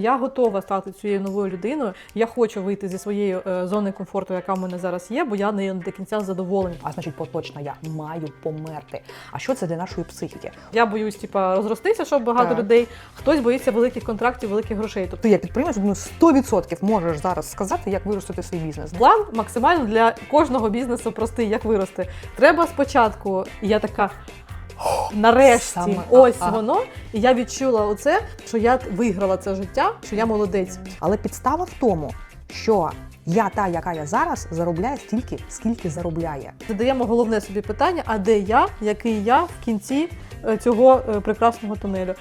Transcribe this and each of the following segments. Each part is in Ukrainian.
Я готова стати цією новою людиною. Я хочу вийти зі своєї зони комфорту, яка в мене зараз є, бо я нею не до кінця задоволена. А значить, поточно я маю померти. А що це для нашої психіки? Я боюсь, розростися, щоб багато людей. Хтось боїться великих контрактів, великих грошей. Тобто я підприємець, думаю, 100% можеш зараз сказати, як виростити свій бізнес. План максимально для кожного бізнесу простий, як вирости. Треба спочатку, і я така... Нарешті, воно, і я відчула оце, що я виграла це життя, що я молодець. Але підстава в тому, що я та, яка я зараз, заробляє стільки, скільки заробляє. Задаємо головне собі питання, а де я, який я в кінці цього прекрасного тунелю.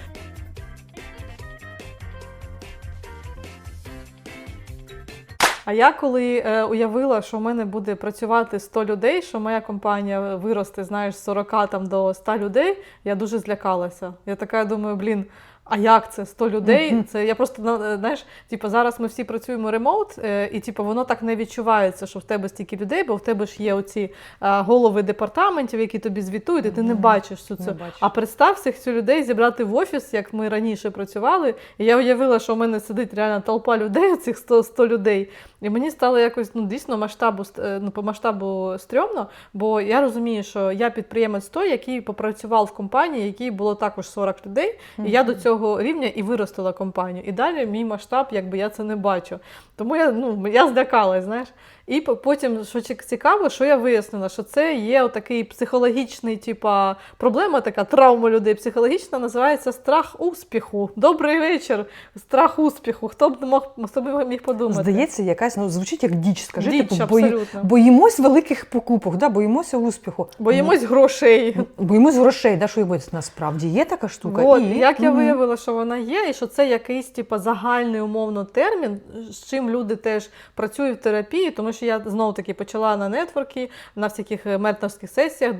А я коли уявила, що в мене буде працювати 100 людей, що моя компанія виросте, знаєш, з 40 до 100 людей, я дуже злякалася. Я така думаю, а як це 100 людей? Це я просто, знаєш, зараз ми всі працюємо ремоут, і воно так не відчувається, що в тебе стільки людей, бо в тебе ж є оці голови департаментів, які тобі звітують, і ти не бачиш цю. А представ всіх цих людей зібрати в офіс, як ми раніше працювали, і я уявила, що в мене сидить реально толпа людей, цих 100 людей. І мені стало якось, дійсно, по масштабу стрьомно, бо я розумію, що я підприємець той, який попрацював в компанії, якій було також 40 людей, і я до цього рівня і виростила компанію. І далі мій масштаб, я це не бачу. Тому я злякалась, знаєш. І потім, що цікаво, що я вияснила, що це є отакий психологічний, проблема, така травма людей психологічна, називається страх успіху. Добрий вечір, страх успіху. Хто б міг подумати? Здається, якась, звучить як діч, скажи, діч, абсолютно. Боїмось великих покупок, боїмося успіху. Боїмось грошей. Боїмось грошей, що і насправді є така штука. Як я виявила, що вона є, і що це якийсь загальний умовно термін, з чим люди теж працюють в терапії, тому що я знову-таки почала на нетворки, на всяких менторських сесіях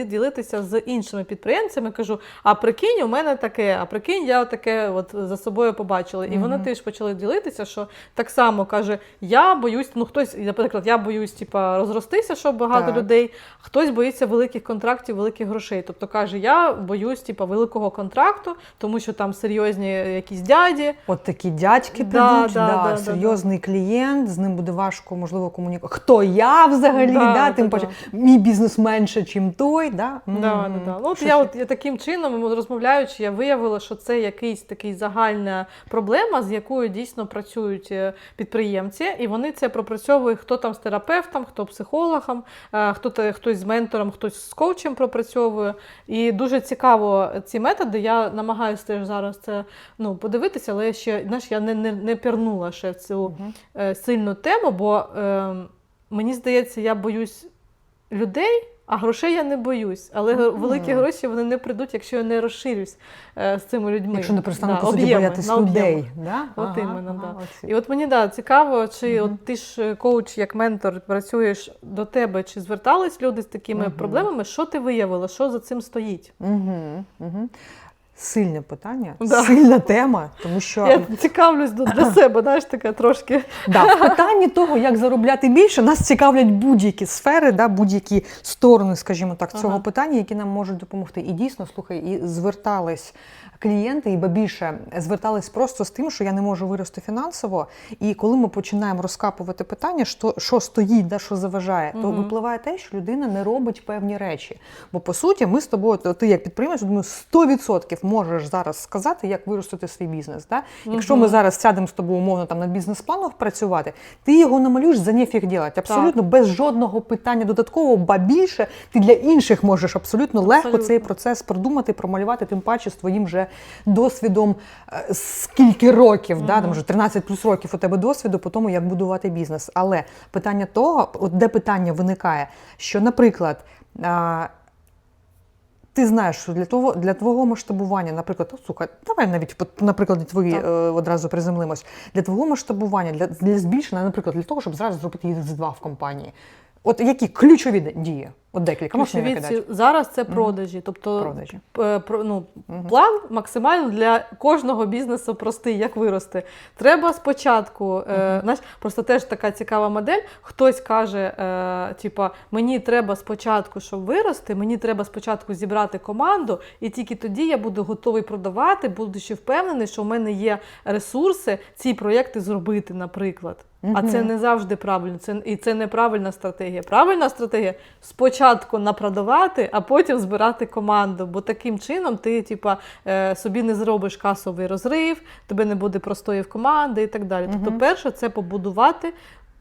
ділитися з іншими підприємцями. Кажу, а прикинь, у мене таке, а прикинь, я таке за собою побачила. І вони теж почали ділитися, що так само, каже, я боюсь, хтось, наприклад, я боюсь розростися, щоб багато людей, хтось боїться великих контрактів, великих грошей. Тобто каже, я боюсь великого контракту, тому що там серйозні якісь дяді. От такі дядьки прийдуть, серйозний клієнт, з ним буде важко, можливо, комунікувати. Хто я взагалі, тим паче, мій бізнес менше, ніж той. Я таким чином, розмовляючи, я виявила, що це якийсь такий загальна проблема, з якою дійсно працюють підприємці, і вони це пропрацьовують, хто там з терапевтом, хто психологом, хтось з ментором, хтось з коучем пропрацьовує. І дуже цікаво ці методи, я намагаюся теж зараз це подивитися, але я не пірнула ще в цю сильну тему, бо мені здається, я боюсь людей, а грошей я не боюсь. Але великі гроші вони не прийдуть, якщо я не розширюсь з цими людьми. Якщо не перестану по суті боятися людей. І от мені цікаво, чи ти ж коуч, як ментор, працюєш до тебе, чи звертались люди з такими проблемами, що ти виявила, що за цим стоїть? Сильне питання, сильна тема, тому що... Я цікавлюсь для себе, знаєш, таке трошки. В питанні того, як заробляти більше, нас цікавлять будь-які сфери, будь-які сторони, скажімо так, цього питання, які нам можуть допомогти. І дійсно, слухай, і звертались клієнти, і більше звертались просто з тим, що я не можу вирости фінансово. І коли ми починаємо розкапувати питання, що стоїть, що заважає, то випливає те, що людина не робить певні речі. Бо, по суті, ми з тобою, ти як підприємець, 100% можеш зараз сказати, як виростити свій бізнес. Якщо ми зараз сядемо з тобою умовно над бізнес-планом працювати, ти його намалюєш за нефіг ділати. Абсолютно без жодного питання додаткового, ба більше, ти для інших можеш абсолютно легко цей процес продумати, промалювати, тим паче з твоїм же досвідом скільки років, там вже 13 плюс років у тебе досвіду по тому, як будувати бізнес. Але питання того, де питання виникає, що, наприклад, ти знаєш, що для твого масштабування, наприклад, давай навіть, наприклад, твої одразу приземлимось, для твого масштабування, для збільшення, наприклад, для того, щоб зразу зробити X2 в компанії. От які ключові дії? От декілька, можна Ключові накидати? зараз це продажі. Тобто Продажі. план максимально для кожного бізнесу простий, як вирости. Треба спочатку, знаєш, просто теж така цікава модель, хтось каже, типа, мені треба спочатку, щоб вирости, мені треба спочатку зібрати команду, і тільки тоді я буду готовий продавати, будучи впевнений, що в мене є ресурси ці проєкти зробити, наприклад. А це не завжди правильно, і це неправильна стратегія. Правильна стратегія – спочатку напродавати, а потім збирати команду, бо таким чином ти собі не зробиш касовий розрив, тебе не буде простої в команди і так далі. Тобто перше – це побудувати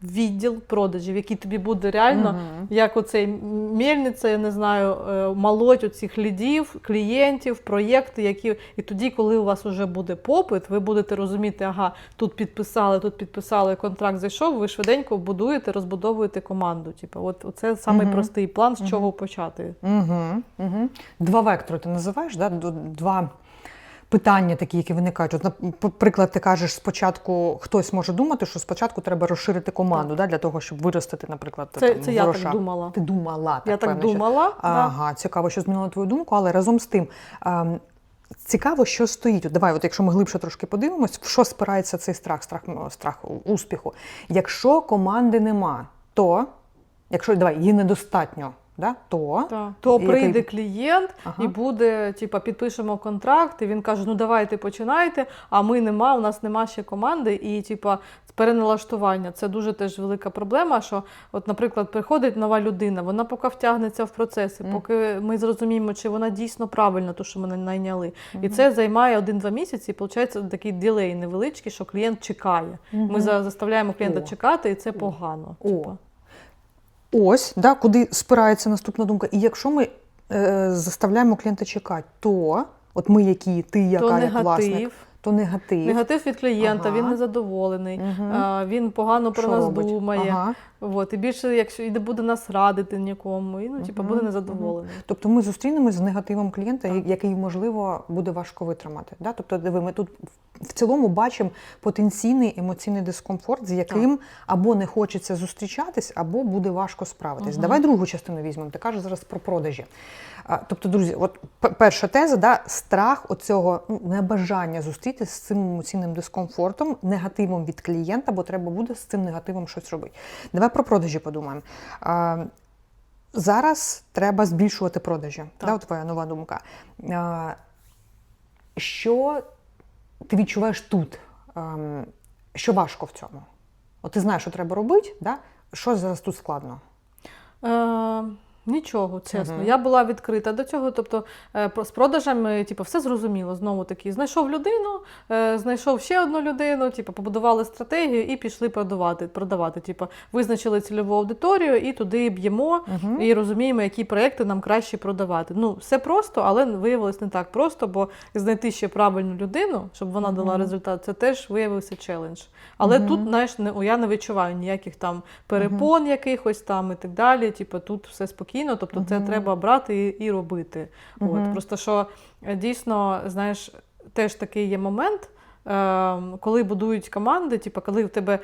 відділ продажів, який тобі буде реально, як оцей мельниця, я не знаю, молоть оцих лідів, клієнтів, проєкти, і тоді, коли у вас вже буде попит, ви будете розуміти, ага, тут підписали, контракт зайшов, ви швиденько будуєте, розбудовуєте команду. Це самий простий план, з чого почати. Два вектори ти називаєш, да? Два питання такі, які виникають. От, наприклад, ти кажеш, спочатку хтось може думати, що спочатку треба розширити команду, да, для того, щоб виростити, наприклад, це я так думала. Ти думала, так, я певно, так думала. Ага, цікаво, що змінило твою думку, але разом з тим, цікаво, що стоїть. Давай, якщо ми глибше трошки подивимось, в що спирається цей страх успіху. Якщо команди нема, то, її недостатньо, да, то прийде клієнт і буде, підпишемо контракт, і він каже, ну давайте починайте, а у нас нема ще команди, і переналаштування. Це дуже теж велика проблема, що, от, наприклад, приходить нова людина, вона поки втягнеться в процеси, поки ми зрозуміємо, чи вона дійсно правильна, то, що ми найняли. І це займає 1-2 місяці, і виходить такий ділей невеличкий, що клієнт чекає. Ми заставляємо клієнта чекати, і це погано. Ось, да, куди спирається наступна думка. І якщо ми заставляємо клієнта чекати, то, от ми які, ти яка, як власник, то негатив. Негатив від клієнта, він незадоволений, він погано про нас думає. І більше, якщо і не буде нас радити нікому, і буде незадоволений. Тобто ми зустрінемось з негативом клієнта, який, можливо, буде важко витримати. Да? Тобто, диви, ми тут в цілому бачимо потенційний емоційний дискомфорт, з яким або не хочеться зустрічатись, або буде важко справитись. Давай другу частину візьмемо. Ти кажеш зараз про продажі. Тобто, друзі, от перша теза, да, страх оцього небажання зустрітися з цим емоційним дискомфортом, негативом від клієнта, бо треба буде з цим негативом щось робити. Давай про продажі подумаємо. Зараз треба збільшувати продажі. Да, от твоя нова думка. Що ти відчуваєш тут? Що важко в цьому? От ти знаєш, що треба робити, да? Що зараз тут складно? Нічого, чесно. Я була відкрита до цього, тобто з продажами все зрозуміло. Знову таки, знайшов людину, знайшов ще одну людину, побудували стратегію і пішли продавати. Визначили цільову аудиторію і туди б'ємо, і розуміємо, які проекти нам краще продавати. Все просто, але виявилось не так просто, бо знайти ще правильну людину, щоб вона дала результат, це теж виявився челендж. Але тут, знаєш, я не відчуваю ніяких там перепон якихось там і так далі, тут все спокійно. Тобто це треба брати і робити. Просто що дійсно, знаєш, теж такий є момент, коли будують команди, коли в тебе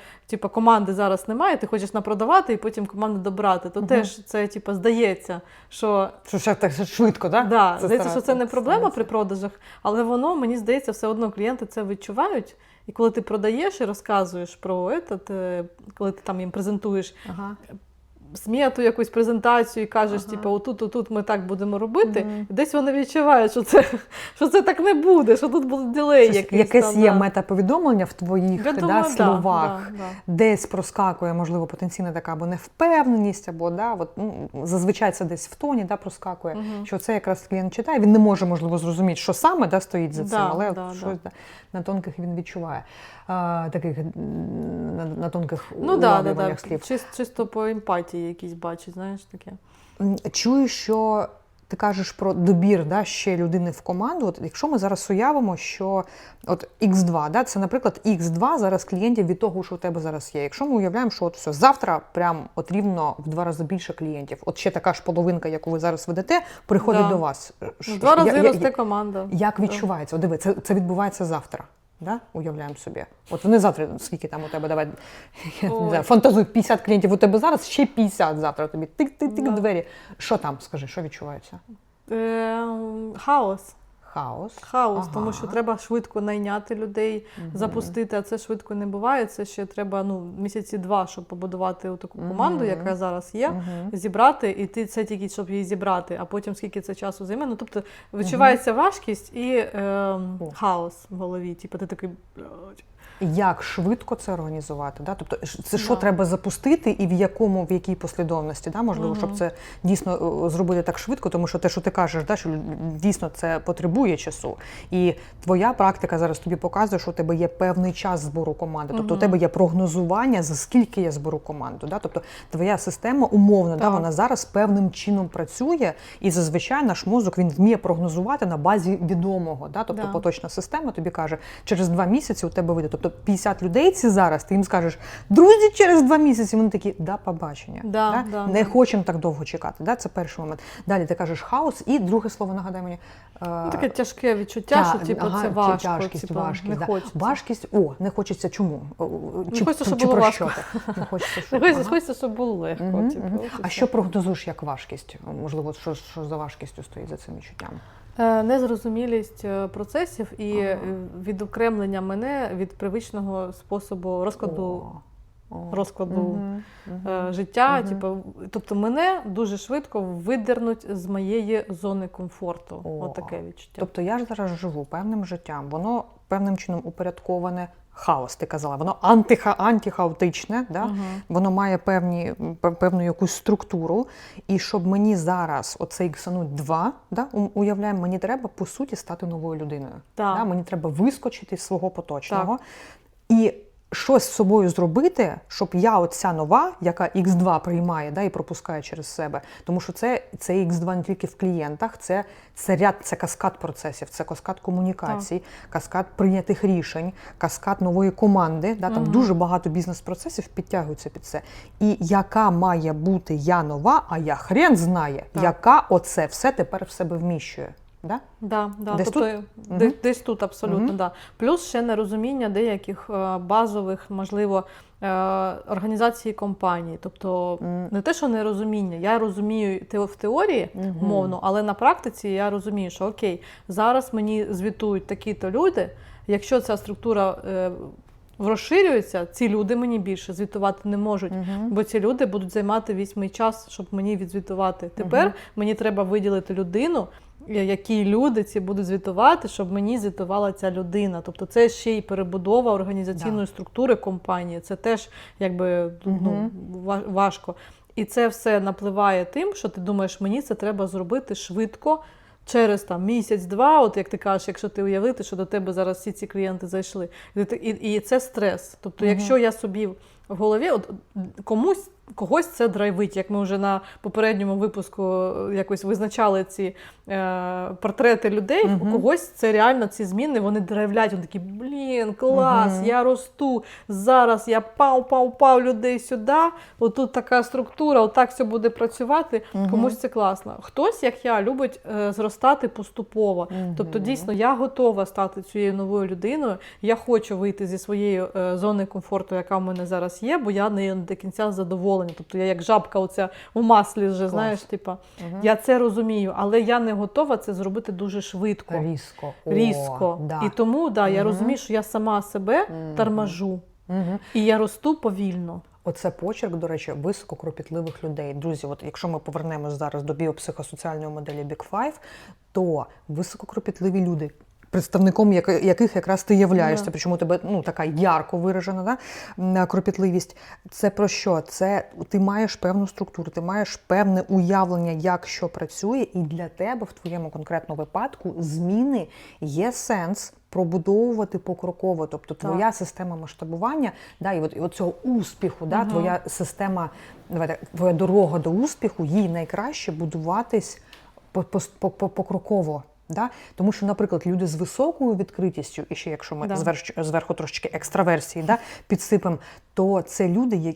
команди зараз немає, ти хочеш напродавати і потім команду добрати, то теж це здається, що... Що так швидко, так? Да, здається, що це не проблема при продажах, але воно, мені здається, все одно клієнти це відчувають. І коли ти продаєш і розказуєш про це, коли ти там їм презентуєш, сміту, якусь презентацію і кажеш, отут ми так будемо робити, і десь вони відчувають, що це так не буде, що тут буде дилей якийсь. Якесь є метаповідомлення в твоїх словах, десь проскакує, можливо, потенційна така або невпевненість, або зазвичай це десь в тоні проскакує, що це якраз клієнт читає, він не може, можливо, зрозуміти, що саме стоїть за цим, але щось на тонких він відчуває. Таких на тонких улавлюваннях слів. Чисто по емпатії якісь бачить, знаєш, таке. Чую, що ти кажеш про добір ще людини в команду. От якщо ми зараз уявимо, що от X2, це, наприклад, X2 зараз клієнтів від того, що у тебе зараз є. Якщо ми уявляємо, що от все, завтра прям от рівно в 2 рази більше клієнтів, от ще така ж половинка, яку ви зараз ведете, приходить до вас. В 2 рази росте команда. Як відчувається? О, диви, це відбувається завтра. Да? Уявляємо собі. От вони завтра, скільки там у тебе, давай, я не Ой. знаю, фантазуй, 50 клієнтів у тебе зараз, ще 50 завтра тобі. Тик-тик-тик Да. двері. Що там, скажи, що відчувається? Хаос. Хаос. Тому що треба швидко найняти людей, запустити, а це швидко не буває. Це ще треба місяці 2, щоб побудувати таку команду, яка зараз є, зібрати, і це тільки, щоб її зібрати, а потім скільки це часу займе. Ну, тобто відчувається важкість і хаос в голові. Типу ти такий... Як швидко це організувати? Да? Тобто це що треба запустити і в якій послідовності? Да? Можливо, щоб це дійсно зробити так швидко, тому що те, що ти кажеш, да, що дійсно це потребує часу. І твоя практика зараз тобі показує, що у тебе є певний час збору команди. Тобто у тебе є прогнозування, за скільки я зберу команду. Да? Тобто твоя система умовно, да, вона зараз певним чином працює, і зазвичай наш мозок він вміє прогнозувати на базі відомого. Да? Тобто поточна система тобі каже, через 2 місяці у тебе вийде. Тобто 50 людей ці зараз, ти їм скажеш, друзі, через 2 місяці, вони такі, побачення. Не хочемо так довго чекати. Да? Це перший момент. Далі ти кажеш хаос, і друге слово, нагадай мені. Таке тяжке відчуття, що це важко. Важкість. Не хочеться. Важкість, не хочеться чому? Не хочеться, щоб було важко. Не хочеться, щоб було легко. А що прогнозуєш як важкість? Можливо, що за важкістю стоїть за цим відчуттям? Незрозумілість процесів і відокремлення мене від привичного способу розкладу життя. Тобто мене дуже швидко видернуть з моєї зони комфорту. Отаке відчуття. Тобто я ж зараз живу певним життям, воно певним чином упорядковане. Хаос, ти казала, воно антихаотичне, да? Воно має певну якусь структуру, і щоб мені зараз оцей іксануть 2, да, уявляємо, мені треба, по суті, стати новою людиною. Да? Мені треба вискочити з свого поточного. І щось з собою зробити, щоб я оця нова, яка X2 приймає, да, і пропускає через себе. Тому що це X2 не тільки в клієнтах, це каскад процесів, це каскад комунікацій, каскад прийнятих рішень, каскад нової команди. Да, там дуже багато бізнес-процесів підтягуються під це. І яка має бути я нова, а я хрен знає, яка оце все тепер в себе вміщує. Да? Десь тобто, тут? Десь тут абсолютно, да. Плюс ще нерозуміння деяких базових, можливо, організації компанії. Тобто не те, що нерозуміння. Я розумію в теорії мовно, але на практиці я розумію, що окей, зараз мені звітують такі-то люди, якщо ця структура розширюється, ці люди мені більше звітувати не можуть, бо ці люди будуть займати весь мій час, щоб мені відзвітувати. Тепер мені треба виділити людину, які люди ці будуть звітувати, щоб мені звітувала ця людина. Тобто це ще й перебудова організаційної структури компанії. Це теж важко. І це все напливає тим, що ти думаєш, мені це треба зробити швидко, через місяць-два, от як ти кажеш, якщо ти уявити, що до тебе зараз всі ці клієнти зайшли. І це стрес. Тобто якщо я собі в голові, когось це драйвить, як ми вже на попередньому випуску якось визначали ці портрети людей, у когось це реально ці зміни, вони драйвлять, вони такі, блін, клас, я росту, зараз я пау людей сюди, отут така структура, отак все буде працювати, комусь це класно. Хтось, як я, любить зростати поступово. Тобто, дійсно, я готова стати цією новою людиною, я хочу вийти зі своєї зони комфорту, яка в мене зараз є, бо я не до кінця задоволена. Тобто я як жабка оця у маслі вже, знаєш, я це розумію, але я не готова це зробити дуже швидко. Різко. Да. І тому, я розумію, що я сама себе торможу. І я росту повільно. Оце почерк, до речі, висококропітливих людей. Друзі, от якщо ми повернемось зараз до біопсихосоціальної моделі Big Five, то висококропітливі люди, представником яких якраз ти являєшся, причому у тебе така ярко виражена кропітливість. Це про що? Це ти маєш певну структуру, ти маєш певне уявлення, як що працює, і для тебе в твоєму конкретному випадку зміни є сенс пробудовувати покроково. Тобто твоя система масштабування, і от цього успіху, твоя система, твоя дорога до успіху, їй найкраще будуватись покроково. Да? Тому що, наприклад, люди з високою відкритістю, і ще якщо ми зверху трошечки екстраверсії підсипемо, то це люди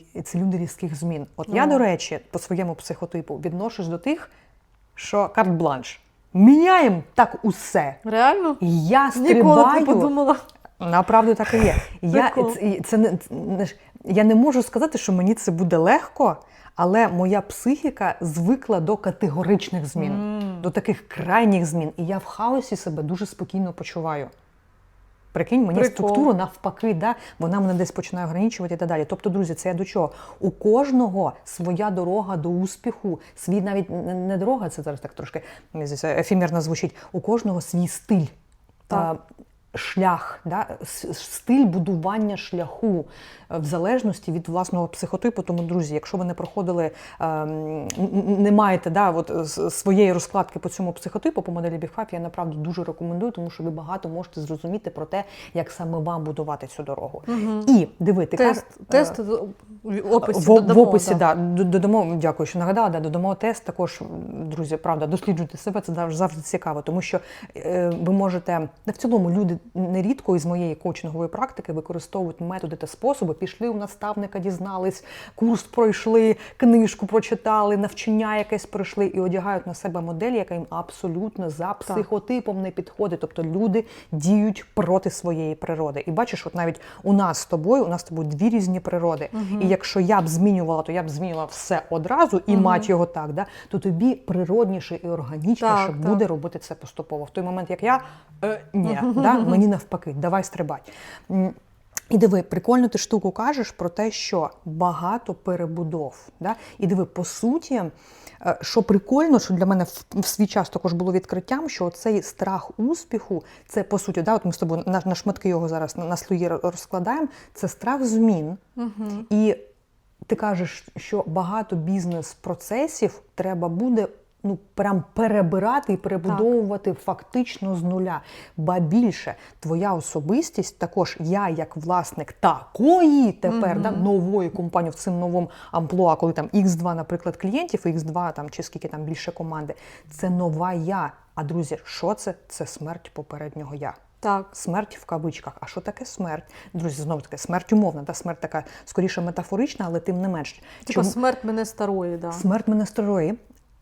різких змін. От я, до речі, по своєму психотипу відношусь до тих, що карт-бланш. Міняємо так усе. Реально? І я Ніколи не подумала. Направду так і є. Прикол. Я не можу сказати, що мені це буде легко, але моя психіка звикла до категоричних змін, до таких крайніх змін. І я в хаосі себе дуже спокійно почуваю. Прикинь, мені Прикол. структуру навпаки, да, вона мене десь починає ограничувати і так далі. Тобто, друзі, це я до чого? У кожного своя дорога до успіху, свій навіть не дорога, це зараз так трошки ефемерно звучить, у кожного свій стиль. Так. Шлях, да? Стиль будування шляху в залежності від власного психотипу. Тому, друзі, якщо ви не проходили, не маєте своєї розкладки по цьому психотипу, по моделі Big Five, я направду дуже рекомендую, тому що ви багато можете зрозуміти про те, як саме вам будувати цю дорогу. І диви, ти Тест в описі в додамо. описі, додамо, дякую, що нагадала, додамо тест. Також, друзі, правда, досліджуйте себе, це завжди цікаво, тому що ви можете, в цілому люди нерідко із моєї коучингової практики використовують методи та способи, пішли у наставника, дізнались, курс пройшли, книжку прочитали, навчання якесь пройшли і одягають на себе модель, яка їм абсолютно за психотипом не підходить. Тобто люди діють проти своєї природи. І бачиш, от навіть у нас з тобою дві різні природи. І якщо я б змінювала, то я б змінювала все одразу, і мать його так, да, то тобі природніше і органічніше буде робити це поступово. В той момент, як я, ні, мені навпаки, давай стрибать. І диви, прикольно ти штуку кажеш про те, що багато перебудов. Да? І диви, по суті, що прикольно, що для мене в свій час також було відкриттям, що цей страх успіху, це по суті, от ми з тобою на шматки його зараз на слої розкладаємо, це страх змін. І ти кажеш, що багато бізнес-процесів треба буде прям перебирати і перебудовувати фактично з нуля. Ба більше, твоя особистість, також я як власник такої тепер, нової компанії в цим новому амплуа, коли там X2, наприклад, клієнтів, X2 там, чи скільки там більше команди, це нова я. А, друзі, що це? Це смерть попереднього я. Так. Смерть в кавичках. А що таке смерть? Друзі, знову таки, смерть умовна, смерть така скоріше метафорична, але тим не менш. Типа смерть мене старої, да. Смерть мене старої.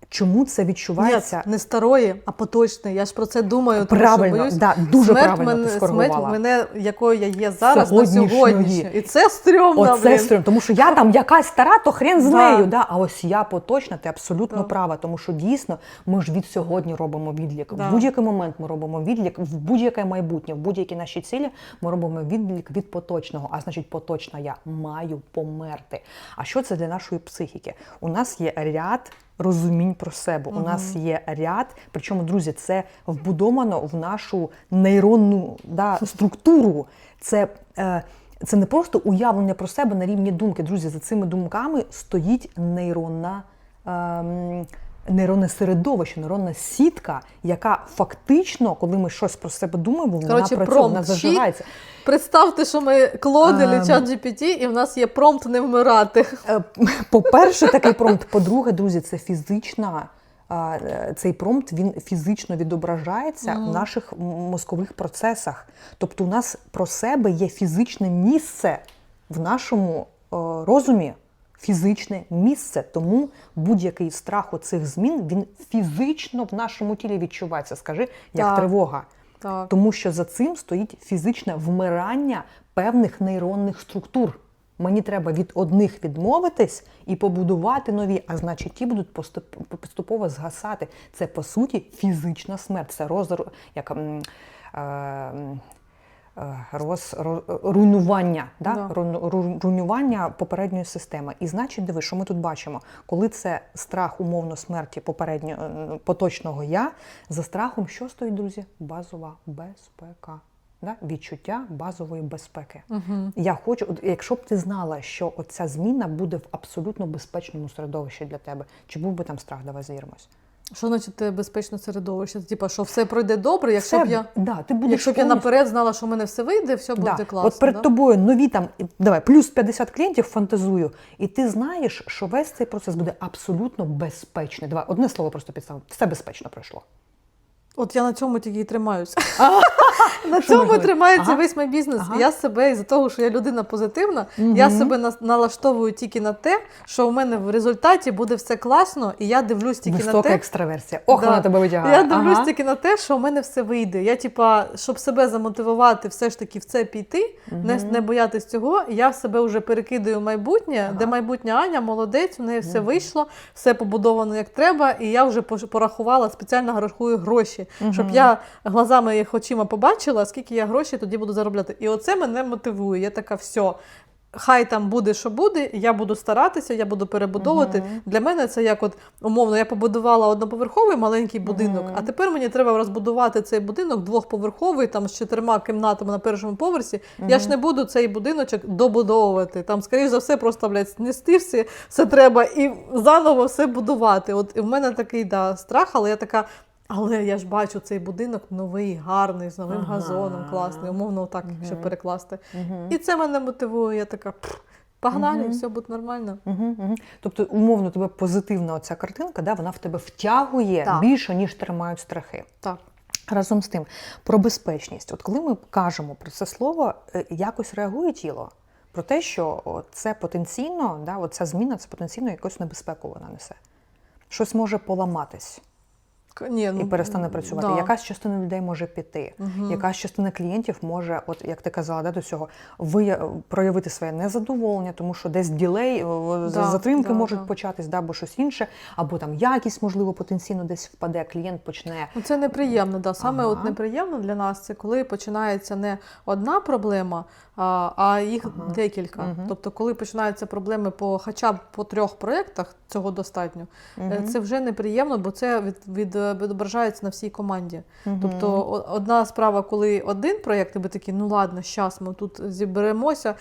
Чому це відчувається? Ні, не старої, а поточної. Я ж про це думаю, тому правильно, що боюсь. Да, дуже правильно ти скоригувала. Смерть мене, якою я є зараз, на сьогоднішнє. І це стрьомно, Оце стрьомно, тому що я там якась стара, то хрен з нею. Да? А ось я поточна, ти абсолютно права, тому що дійсно ми ж від сьогодні робимо відлік. В будь-який момент ми робимо відлік, в будь-яке майбутнє, в будь-які наші цілі ми робимо відлік від поточного. А значить, поточна я маю померти. А що це для нашої психіки? У нас є ряд розумінь про себе. У нас є ряд, причому, друзі, це вбудовано в нашу нейронну структуру. Це не просто уявлення про себе на рівні думки. Друзі, за цими думками стоїть нейронне середовище, нейронна сітка, яка фактично, коли ми щось про себе думаємо, вона працює, вона зажигається. Представте, що ми клонили чат GPT, і в нас є промпт не вмирати. По-перше, такий промпт. По-друге, друзі, це фізична. Цей промпт, він фізично відображається в наших мозкових процесах. Тобто у нас про себе є фізичне місце в нашому розумі. Фізичне місце, тому будь-який страх оцих змін, він фізично в нашому тілі відчувається, скажи, як тривога. Так. Тому що за цим стоїть фізичне вмирання певних нейронних структур. Мені треба від одних відмовитись і побудувати нові, а значить ті будуть поступово згасати. Це, по суті, фізична смерть, це руйнування, руйнування попередньої системи. І значить, диви, що ми тут бачимо? Коли це страх умовно смерті поточного я, за страхом що стоїть, друзі? Базова безпека. Відчуття базової безпеки. Я хочу, якщо б ти знала, що оця зміна буде в абсолютно безпечному середовищі для тебе, чи був би там страх? Давай звіримось. Що значить безпечне середовище? Типа, що все пройде добре, якщо б я повністю... наперед знала, що в мене все вийде, все буде класно. От перед тобою нові плюс 50 клієнтів, фантазую, і ти знаєш, що весь цей процес буде абсолютно безпечний. Давай, одне слово просто підставимо. Все безпечно пройшло. От я на цьому тільки і тримаюся. На Що цьому важливо? тримається Ага. весь мій бізнес. Ага. Я себе, із-за того, що я людина позитивна, я себе налаштовую тільки на те, що у мене в результаті буде все класно, і я дивлюсь тільки на Висока те. екстраверсія. Ох, Да. вона тебе витягає. Я дивлюсь тільки на те, що у мене все вийде. Я, щоб себе замотивувати, все ж таки в це піти, не боятись цього, я себе вже перекидаю в майбутнє, де майбутня Аня, молодець, у неї все вийшло, все побудовано як треба, і я вже порахувала, спеціально рахую гроші, щоб я глазами їх очима побачила, скільки я грошей тоді буду заробляти. І оце мене мотивує. Я така, все. Хай там буде, що буде, я буду старатися, я буду перебудовувати. Для мене це як от, умовно, я побудувала одноповерховий маленький будинок, а тепер мені треба розбудувати цей будинок двохповерховий, там з 4 кімнатами на першому поверсі. Я ж не буду цей будиночок добудовувати. Там, скоріш за все, просто, блядь, снести все треба і заново все будувати. От і в мене такий, страх, але я така, але я ж бачу цей будинок новий, гарний, з новим газоном, класний, умовно так, щоб перекласти. І це мене мотивує, я така, погнали, все буде нормально. Тобто, умовно, тебе позитивна оця картинка, да, вона в тебе втягує більше, ніж тримають страхи. Так. Разом з тим, про безпечність. От коли ми кажемо про це слово, якось реагує тіло про те, що це потенційно, оця зміна, це потенційно якусь небезпеку вона несе. Щось може поламатись. І перестане працювати. Якась частина людей може піти, якась частина клієнтів може, от як ти казала, до цього, проявити своє незадоволення, тому що десь ділей, затримки можуть початись, або щось інше, або там якість, можливо, потенційно десь впаде, клієнт почне. Це неприємно, саме от неприємно для нас, це коли починається не одна проблема, а їх декілька. Тобто, коли починаються проблеми хоча б по 3 проєктах, цього достатньо, це вже неприємно, бо це відображається на всій команді. Тобто, одна справа, коли один проєкт, і ви такі, ну ладно, зараз ми тут зіберемося,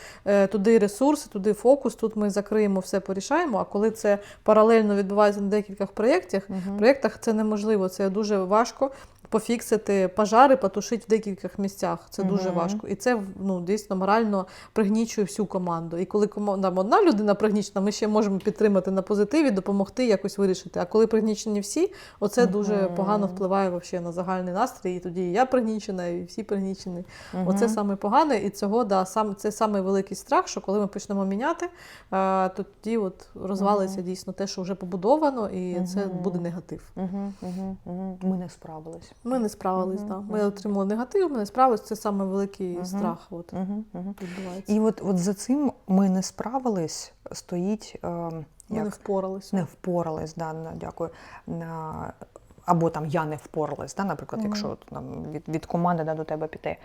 туди ресурси, туди фокус, тут ми закриємо, все порішаємо, а коли це паралельно відбувається на декількох проєктах, це неможливо, це дуже важко. Пофіксити пожари, потушити в декількох місцях. Це дуже важко. І це дійсно морально пригнічує всю команду. І коли одна людина пригнічена, ми ще можемо підтримати на позитиві, допомогти якось вирішити. А коли пригнічені всі, оце дуже погано впливає вообще на загальний настрій. І тоді і я пригнічена, і всі пригнічені. Оце саме погане. І цього, це саме великий страх, що коли ми почнемо міняти, то тоді розвалиться дійсно те, що вже побудовано, і це буде негатив. Ми не справились. Ми не справились, Ми отримали негатив, ми не справились, це саме великий страх відбувається. І от за цим ми не справились, стоїть... Ми не впорались. Не впорались, дякую. Або там я не впоралась, наприклад, якщо від команди до тебе піти,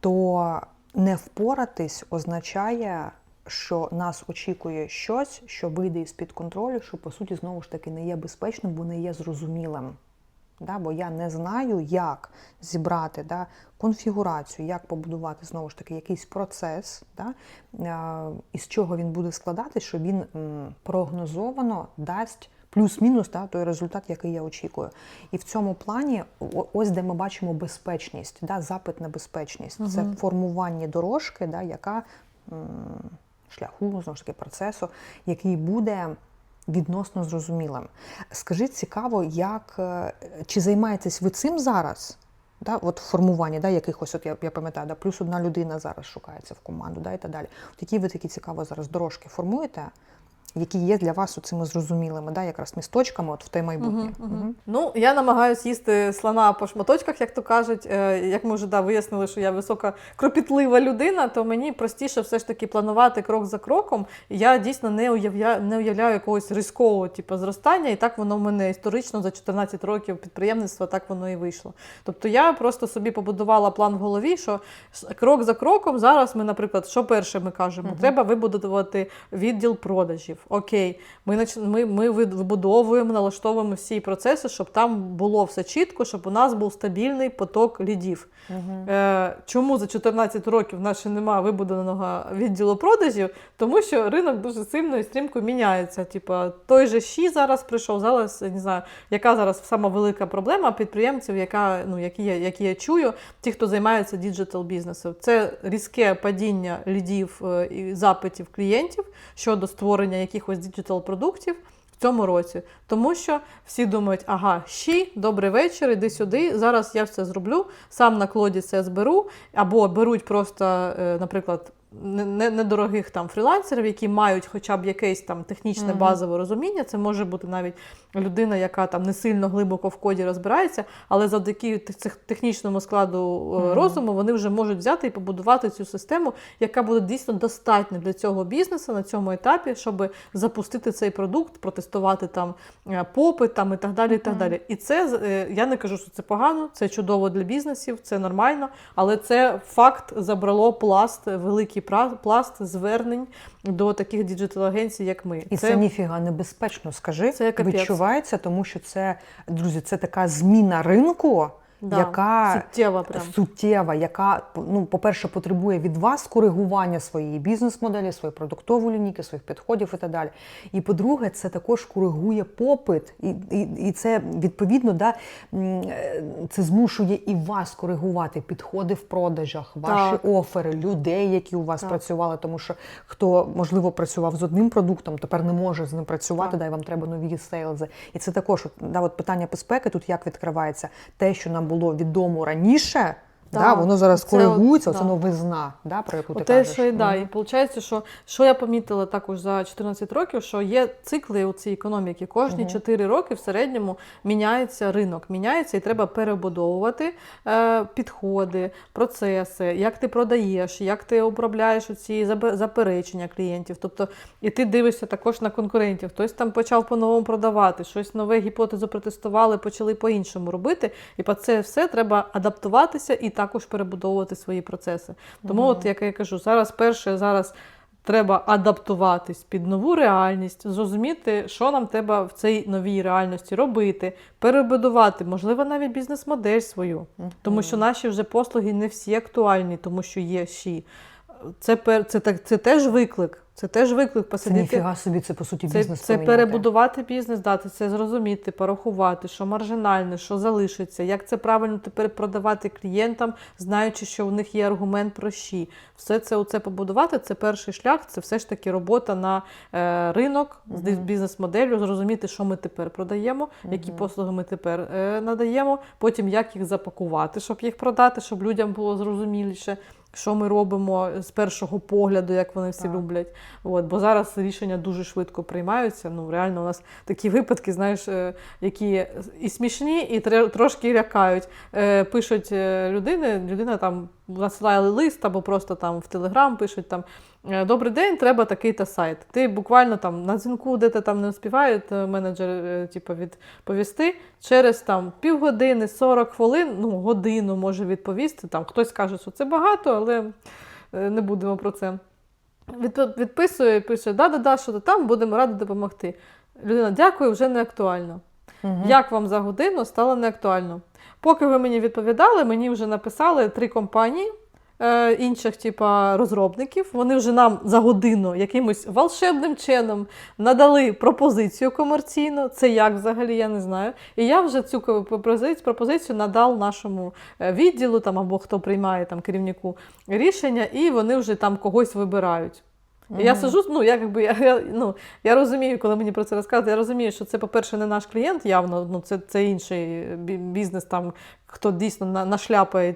то не впоратись означає, що нас очікує щось, що вийде із-під контролю, що, по суті, знову ж таки, не є безпечним, бо не є зрозумілим. Бо я не знаю, як зібрати конфігурацію, як побудувати, знову ж таки, якийсь процес, із чого він буде складатись, що він прогнозовано дасть плюс-мінус той результат, який я очікую. І в цьому плані, ось де ми бачимо безпечність, запит на безпечність. Це формування дорожки, яка шляху, знову ж таки, процесу, який буде відносно зрозумілим. Скажіть, цікаво, чи займаєтесь ви цим зараз? От формування якихось, я пам'ятаю, плюс 1 людина зараз шукається в команду, і так далі. От які ви такі цікаво зараз дорожки формуєте, які є для вас цими зрозумілими, якраз місточками в те майбутнє? Я намагаюся їсти слона по шматочках, як то кажуть. Як ми вже вияснили, що я висока, кропітлива людина, то мені простіше все ж таки планувати крок за кроком. Я дійсно не уявляю якогось різкого зростання, і так воно в мене історично за 14 років підприємництва так воно і вийшло. Тобто я просто собі побудувала план в голові, що крок за кроком зараз ми, наприклад, що перше ми кажемо? Треба вибудувати відділ продажів. Окей, ми вибудовуємо, налаштовуємо всі процеси, щоб там було все чітко, щоб у нас був стабільний поток лідів. Чому за 14 років в нас ще немає вибудованого відділу продажів? Тому що ринок дуже сильно і стрімко міняється. Той же Ші зараз прийшов, зараз, не знаю, яка зараз сама велика проблема підприємців, які я чую, ті, хто займається діджитал-бізнесом. Це різке падіння лідів і запитів клієнтів щодо створення якихось діджитал-продуктів. В в цьому році. Тому що всі думають, ага, добрий вечір, іди сюди, зараз я все зроблю, сам на Клоді це зберу, або беруть просто, наприклад, недорогих там фрілансерів, які мають хоча б якесь там технічне базове розуміння. Це може бути навіть людина, яка там не сильно глибоко в коді розбирається, але завдяки технічному складу розуму вони вже можуть взяти і побудувати цю систему, яка буде дійсно достатня для цього бізнесу на цьому етапі, щоб запустити цей продукт, протестувати там попит там, і так далі, і так далі. І це, я не кажу, що це погано, це чудово для бізнесів, це нормально, але це факт забрало великий пласт звернень до таких діджитал-агенцій, як ми. І це ніфіга небезпечно, скажи. Це відчувається, тому що це, друзі, це така зміна ринку, яка суттєва, яка, ну, по-перше, потребує від вас коригування своєї бізнес-моделі, своєї продуктової лінійки, своїх підходів і так далі. І, по-друге, це також коригує попит. І це, відповідно, це змушує і вас коригувати підходи в продажах, ваші офери, людей, які у вас працювали, тому що хто, можливо, працював з одним продуктом, тепер не може з ним працювати, і вам треба нові сейлзи. І це також от питання безпеки тут як відкривається. Те, що нам було відомо раніше, воно зараз коригується, це новизна, про яку ти кажеш. І виходить, що я помітила також за 14 років, що є цикли у цій економіці. Кожні 4 роки в середньому міняється ринок, і треба перебудовувати підходи, процеси, як ти продаєш, як ти обробляєш ці заперечення клієнтів. Тобто, і ти дивишся також на конкурентів. Хтось там почав по-новому продавати, щось нове гіпотезу протестували, почали по-іншому робити. І по це все треба адаптуватися і також перебудовувати свої процеси. Тому, от, як я кажу, зараз треба адаптуватись під нову реальність, зрозуміти, що нам треба в цій новій реальності робити, перебудувати, можливо, навіть бізнес-модель свою. Тому що наші вже послуги не всі актуальні, тому що є це теж виклик. Це теж виклик посидіти. Це ніфіга собі, це по суті бізнес Це перебудувати бізнес, це зрозуміти, порахувати, що маржинальне, що залишиться, як це правильно тепер продавати клієнтам, знаючи, що у них є аргумент про щі. Все це побудувати, це перший шлях, це все ж таки робота на ринок з бізнес-моделлю, зрозуміти, що ми тепер продаємо, які послуги ми тепер надаємо, потім як їх запакувати, щоб їх продати, щоб людям було зрозуміліше, що ми робимо з першого погляду, як вони всі люблять. Бо зараз рішення дуже швидко приймаються. Реально у нас такі випадки, знаєш, які і смішні, і трошки лякають. Пишуть людина там насилає лист або просто там в Телеграм пишуть там: «Добрий день, треба такий-то сайт». Ти буквально там на дзвінку, де ти там не успіває менеджер відповісти, через там півгодини, 40 хвилин, годину може відповісти. Там хтось каже, що це багато, але не будемо про це. Відписує, пише: «Да, що ти там, будемо раді допомогти». Людина: «Дякую, вже не актуально». Як вам за годину стало неактуально? Поки ви мені відповідали, мені вже написали 3 компанії інших розробників. Вони вже нам за годину якимось волшебним чином надали пропозицію комерційну. Це як взагалі, я не знаю. І я вже цю пропозицію надав нашому відділу або хто приймає керівнику рішення, і вони вже там когось вибирають. Я сиджу, я розумію, коли мені про це розказують, я розумію, що це, по-перше, не наш клієнт явно, це інший бізнес, хто дійсно нашляпає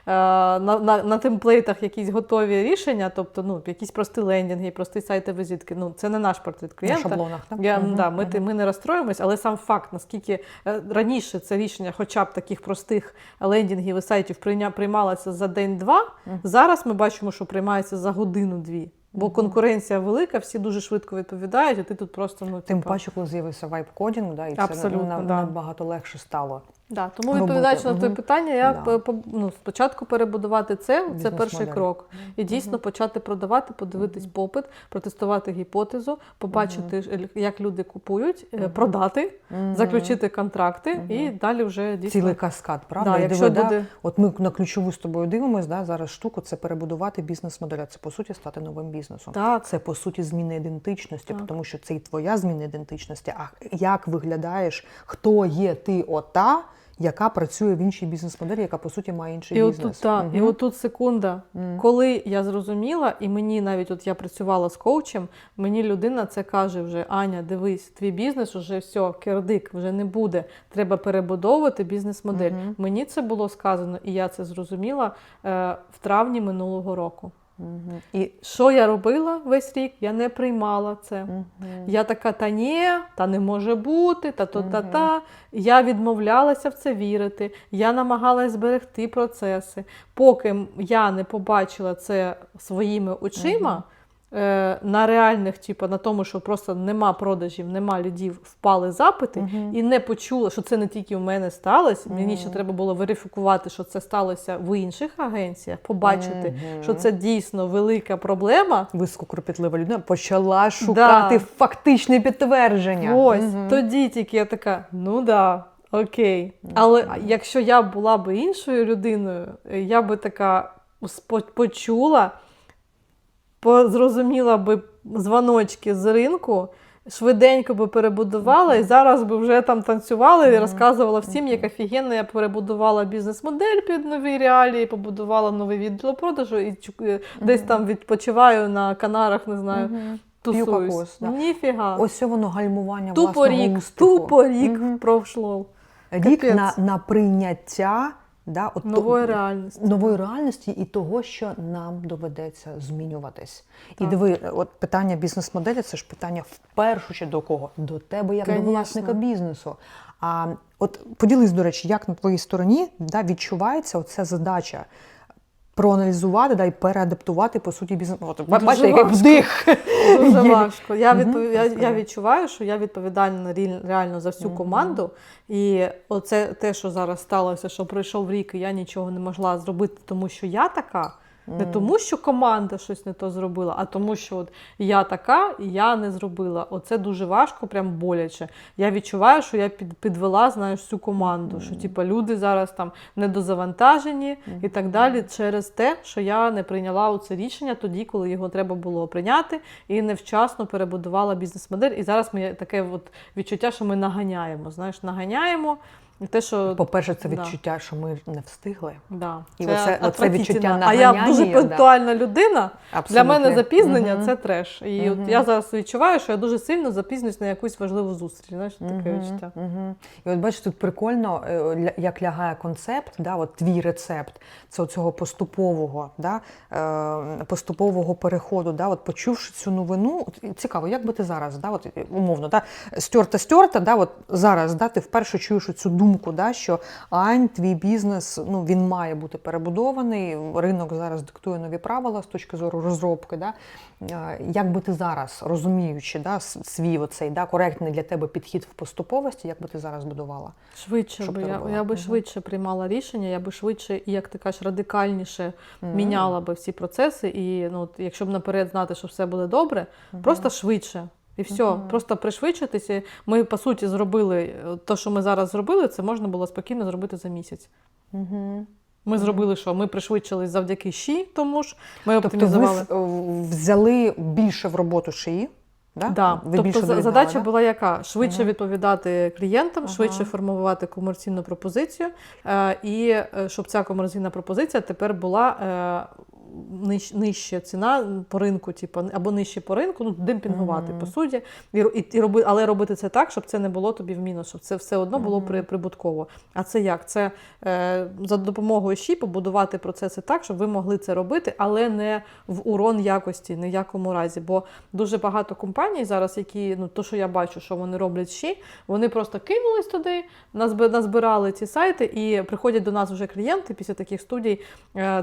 на темплейтах якісь готові рішення, тобто якісь прості лендінги, прості сайти візитки. Це не наш портрет клієнта. На шаблонах, так? Ми не розстроїмось, але сам факт, наскільки раніше це рішення хоча б таких простих лендінгів і сайтів приймалося за день-два, зараз ми бачимо, що приймається за годину-дві. Бо конкуренція велика, всі дуже швидко відповідають, а ти тут просто... Тим паче, коли з'явився вайб-кодінг, і це набагато легше стало. Тому, відповідаючи на твоє питання, я спочатку перебудувати це перший крок. І дійсно почати продавати, подивитись попит, протестувати гіпотезу, побачити, як люди купують, продати, заключити контракти і далі вже дійсно... Цілий каскад, правда? От ми на ключову з тобою дивимось, зараз штуку, це перебудувати бізнес-модель. Це, по суті, стати новим бізнесом. Це, по суті, зміна ідентичності, тому що це і твоя зміна ідентичності. А як виглядаєш, хто є ти ота, яка працює в іншій бізнес-моделі, яка, по суті, має інший І бізнес. отут, так, і отут секунда. Коли я зрозуміла, і мені навіть, от я працювала з коучем, мені людина це каже вже: Аня, дивись, твій бізнес вже все, кирдик, вже не буде. Треба перебудовувати бізнес-модель. Мені це було сказано, і я це зрозуміла в травні минулого року. І що я робила весь рік? Я не приймала це. Я така, та ні, та не може бути, та-та-та. Я відмовлялася в це вірити. Я намагалась зберегти процеси. Поки я не побачила це своїми очима, на реальних, типу, на тому, що просто нема продажів, нема людей, впали запити, і не почула, що це не тільки в мене сталося. Мені ще треба було верифікувати, що це сталося в інших агенціях, побачити, що це дійсно велика проблема. Висококропітлива людина почала шукати фактичне підтвердження. Ось, тоді тільки я така, ну да, окей. Але якщо я була б іншою людиною, я би така почула, зрозуміла би дзвоночки з ринку, швиденько би перебудувала, і зараз би вже там танцювала і розказувала всім, як офігенно я перебудувала бізнес-модель під нові реалії, побудувала новий відділ продажу і десь там відпочиваю на Канарах, не знаю, тусуюсь. Ніфіга. Ось воно гальмування власного успіху. Тупо рік пройшло. Рік на прийняття нової реальності. Нової реальності і того, що нам доведеться змінюватись. Так. І диви, от питання бізнес-моделі – це ж питання в першу чергу до кого? До тебе, як до власника бізнесу. А от поділись, до речі, як на твоїй стороні відчувається оця задача проаналізувати і переадаптувати, по суті, бізнес. Бачите, який вдих. Дуже важко. Я відчуваю, що я відповідальна реально за всю команду. І оце те, що зараз сталося, що пройшов рік, і я нічого не могла зробити, тому що я така. Не тому, що команда щось не то зробила, а тому, що от я така, і я не зробила. Оце дуже важко, прям боляче. Я відчуваю, що я підвела, знаєш, всю команду, що типу, люди зараз там недозавантажені і так далі через те, що я не прийняла це рішення тоді, коли його треба було прийняти, і невчасно перебудувала бізнес-модель. І зараз ми таке от відчуття, що ми наганяємо, знаєш, наганяємо. Те, що... По-перше, це відчуття, що ми не встигли. Да. І оце відчуття наганяння. А я дуже пунктуальна людина. Абсолютно. Для мене запізнення – це треш. І от я зараз відчуваю, що я дуже сильно запізнююсь на якусь важливу зустріч. Знаєш, таке відчуття. І от бачиш, тут прикольно, як лягає концепт, от твій рецепт, це оцього поступового переходу. От почувши цю новину, цікаво, як би ти зараз, от, умовно, стерта, от зараз ти вперше чуєш цю думку, що Ань, твій бізнес, він має бути перебудований, ринок зараз диктує нові правила з точки зору розробки. Як би ти зараз, розуміючи свій оцей коректний для тебе підхід в поступовості, як би ти зараз будувала? Швидше я би швидше приймала рішення, я би швидше, і як ти кажеш, радикальніше міняла би всі процеси, і якщо б наперед знати, що все буде добре, просто швидше. І все, просто пришвидшитися. Ми, по суті, зробили те, що ми зараз зробили, це можна було спокійно зробити за місяць. Ми зробили що? Ми пришвидшились завдяки ШІ, тому ж ми оптимізували. Тобто ви взяли більше в роботу ШІ? Да. Тобто задача була яка? Швидше відповідати клієнтам, швидше формувати комерційну пропозицію, і щоб ця комерційна пропозиція тепер була нижча ціна по ринку, або нижче по ринку, демпінгувати, по суті, але робити це так, щоб це не було тобі в мінус, щоб це все одно було прибутково. А це як? Це за допомогою ШІ побудувати процеси так, щоб ви могли це робити, але не в урон якості, ні в якому разі. Бо дуже багато компаній зараз, які, то, що я бачу, що вони роблять ШІ, вони просто кинулись туди, назбирали ці сайти, і приходять до нас вже клієнти після таких студій.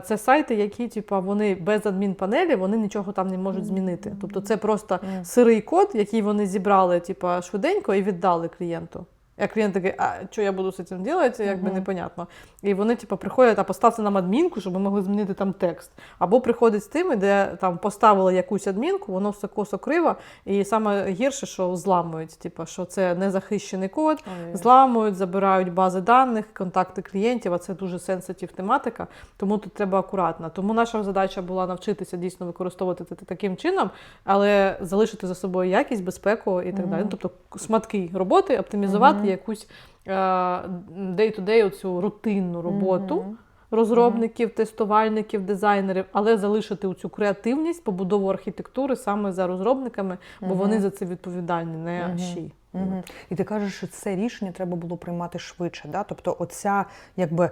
Це сайти, які, вони без адмінпанелі, вони нічого там не можуть змінити. Тобто це просто сирий код, який вони зібрали швиденько і віддали клієнту. А клієнт такий, а що я буду з цим робити, якби непонятно. І вони приходять, а поставте нам адмінку, щоб ми могли змінити там текст. Або приходять з тими, де там поставили якусь адмінку, воно все косо-криво, і саме гірше, що зламують, що це незахищений код, зламують, забирають бази даних, контакти клієнтів, а це дуже сенситив тематика, тому тут треба акуратно. Тому наша задача була навчитися дійсно використовувати це таким чином, але залишити за собою якість, безпеку і так далі. Тобто шматки роботи, оптимізувати якусь day-to-day оцю рутинну роботу розробників, тестувальників, дизайнерів, але залишити цю креативність, побудову архітектури саме за розробниками, бо вони за це відповідальні, не ЩІ. І ти кажеш, що це рішення треба було приймати швидше. Да? Тобто оця якби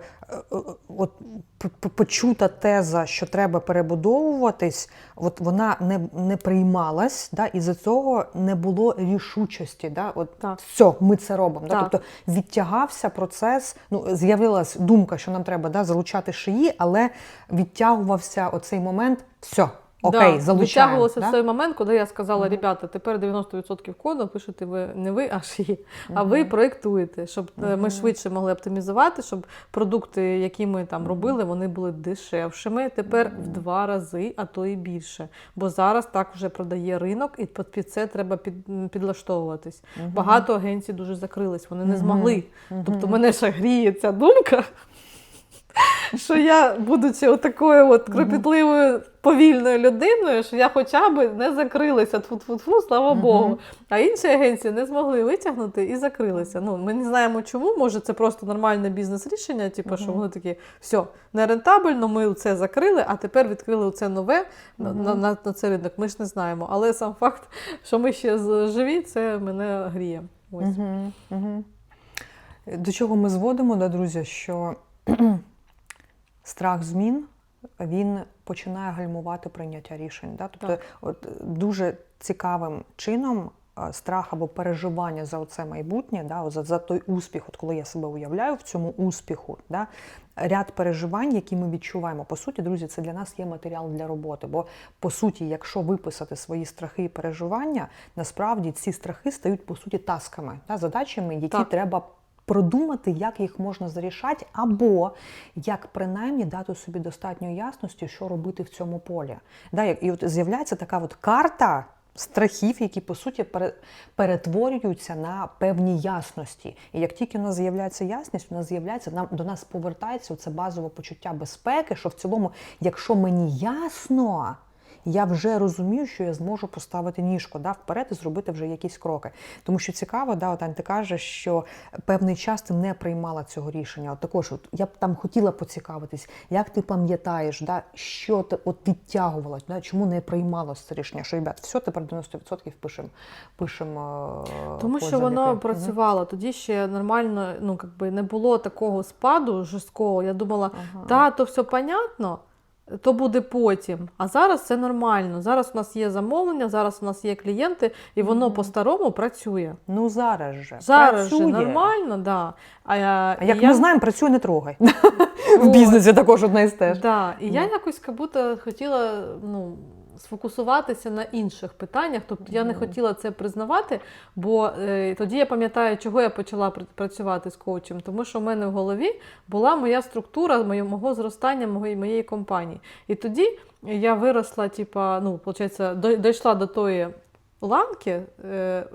почута теза, що треба перебудовуватись, от вона не приймалась, да? І за цього не було рішучості. Да? От все, ми це робимо. Да? Тобто відтягався процес, з'явилась думка, що нам треба залучати ШИІ, але відтягувався оцей момент, все. Окей, залучаємо. Відтягувалося в той момент, коли я сказала, ребята, тепер 90% коду пишете ви не ви, а ШИІ, а ви проєктуєте, щоб ми швидше могли оптимізувати, щоб продукти, які ми там робили, вони були дешевшими, тепер в 2 рази, а то і більше. Бо зараз так вже продає ринок, і під це треба підлаштовуватись. Багато агенцій дуже закрились, вони не змогли. Тобто мене ще гріє ця думка, що я, будучи отакою кропітливою, повільною людиною, що я хоча б не закрилася, тфу-тфу-тфу, слава Богу. А інші агенції не змогли витягнути і закрилися. Ми не знаємо чому, може це просто нормальне бізнес-рішення, типу, що вони такі, все, нерентабельно, ми це закрили, а тепер відкрили це нове на цей ринок. Ми ж не знаємо. Але сам факт, що ми ще живі, це мене гріє. Ось. До чого ми зводимо, друзі, що страх змін, він починає гальмувати прийняття рішень. Да? Тобто дуже цікавим чином страх або переживання за оце майбутнє, за той успіх, коли я себе уявляю в цьому успіху, ряд переживань, які ми відчуваємо. По суті, друзі, це для нас є матеріал для роботи. Бо, по суті, якщо виписати свої страхи і переживання, насправді ці страхи стають, по суті, тасками, задачами, які треба продумати, як їх можна зарішати, або як принаймні дати собі достатньо ясності, що робити в цьому полі. І от з'являється така карта страхів, які, по суті, перетворюються на певні ясності. І як тільки у нас з'являється ясність, до нас повертається це базове почуття безпеки, що в цілому, якщо мені ясно, я вже розумію, що я зможу поставити ніжку вперед і зробити вже якісь кроки. Тому що цікаво, Ань, ти кажеш, що певний час ти не приймала цього рішення. Також я б там хотіла поцікавитись, як ти пам'ятаєш, що ти відтягувала, чому не приймалося це рішення, що, ребят, все, тепер 90% пишемо Тому що воно працювало. Тоді ще нормально, не було такого спаду жорсткого. Я думала, то все понятно, то буде потім. А зараз це нормально. Зараз у нас є замовлення, зараз у нас є клієнти, і воно по-старому працює. Зараз же. Зараз же нормально, да. А як ми знаємо, працює не трогай. В бізнесі також одна із теж. І я якось хотіла, сфокусуватися на інших питаннях. Тобто я не хотіла це признавати, бо тоді я пам'ятаю, чого я почала працювати з коучем. Тому що в мене в голові була моя структура мого зростання, моєї компанії. І тоді я виросла, дійшла до тої ланки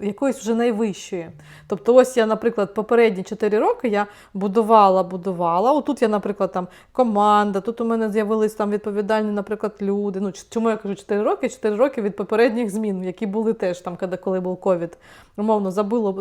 якоїсь вже найвищої. Тобто ось я, наприклад, попередні 4 роки я будувала. Отут я, наприклад, там команда, тут у мене з'явились там відповідальні, наприклад, люди. Чому я кажу 4 роки? 4 роки від попередніх змін, які були теж там, коли був ковід. Умовно,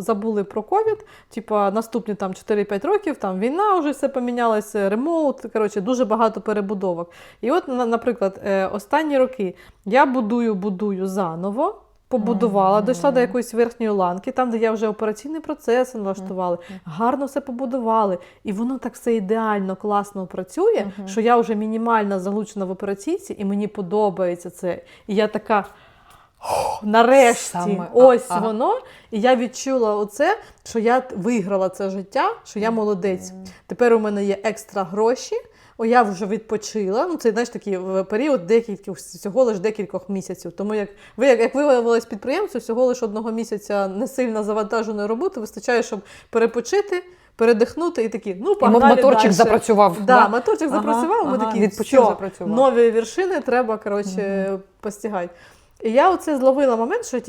забули про ковід, наступні там 4-5 років, там війна, вже все помінялося, ремоут, дуже багато перебудовок. І от, наприклад, останні роки я будую заново, побудувала, дійшла до якоїсь верхньої ланки, там, де я вже операційний процес налаштувала, гарно все побудували. І воно так все ідеально, класно працює, що я вже мінімально залучена в операційці, і мені подобається це. І я така, нарешті, воно. І я відчула оце, що я виграла це життя, що я молодець. Тепер у мене є екстра гроші, я вже відпочила. Це, такий період всього лише декількох місяців. Тому як виявилось підприємцю, всього лише 1 місяця не сильно завантаженої роботи вистачає, щоб перепочити, передихнути і такі, погнали далі. Моторчик запрацював. Моторчик запрацював, ми такі, все, нові вершини треба, постигати. І я оце зловила момент, що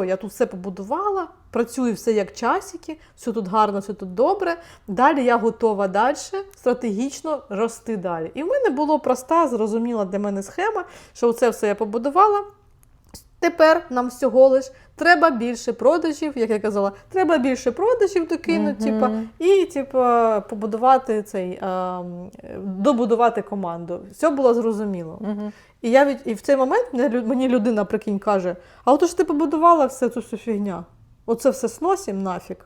я тут все побудувала, працюю все як часики, все тут гарно, все тут добре. Далі я готова далі, стратегічно рости далі. І в мене була проста, зрозуміла для мене схема, що це все я побудувала. Тепер нам всього лиш треба більше продажів, як я казала, треба більше продажів докинути, і побудувати добудувати команду. Все було зрозуміло. І в цей момент мені людина, прикинь, каже, а от ж ти побудувала всю цю фігня. Оце все сносимо нафіг.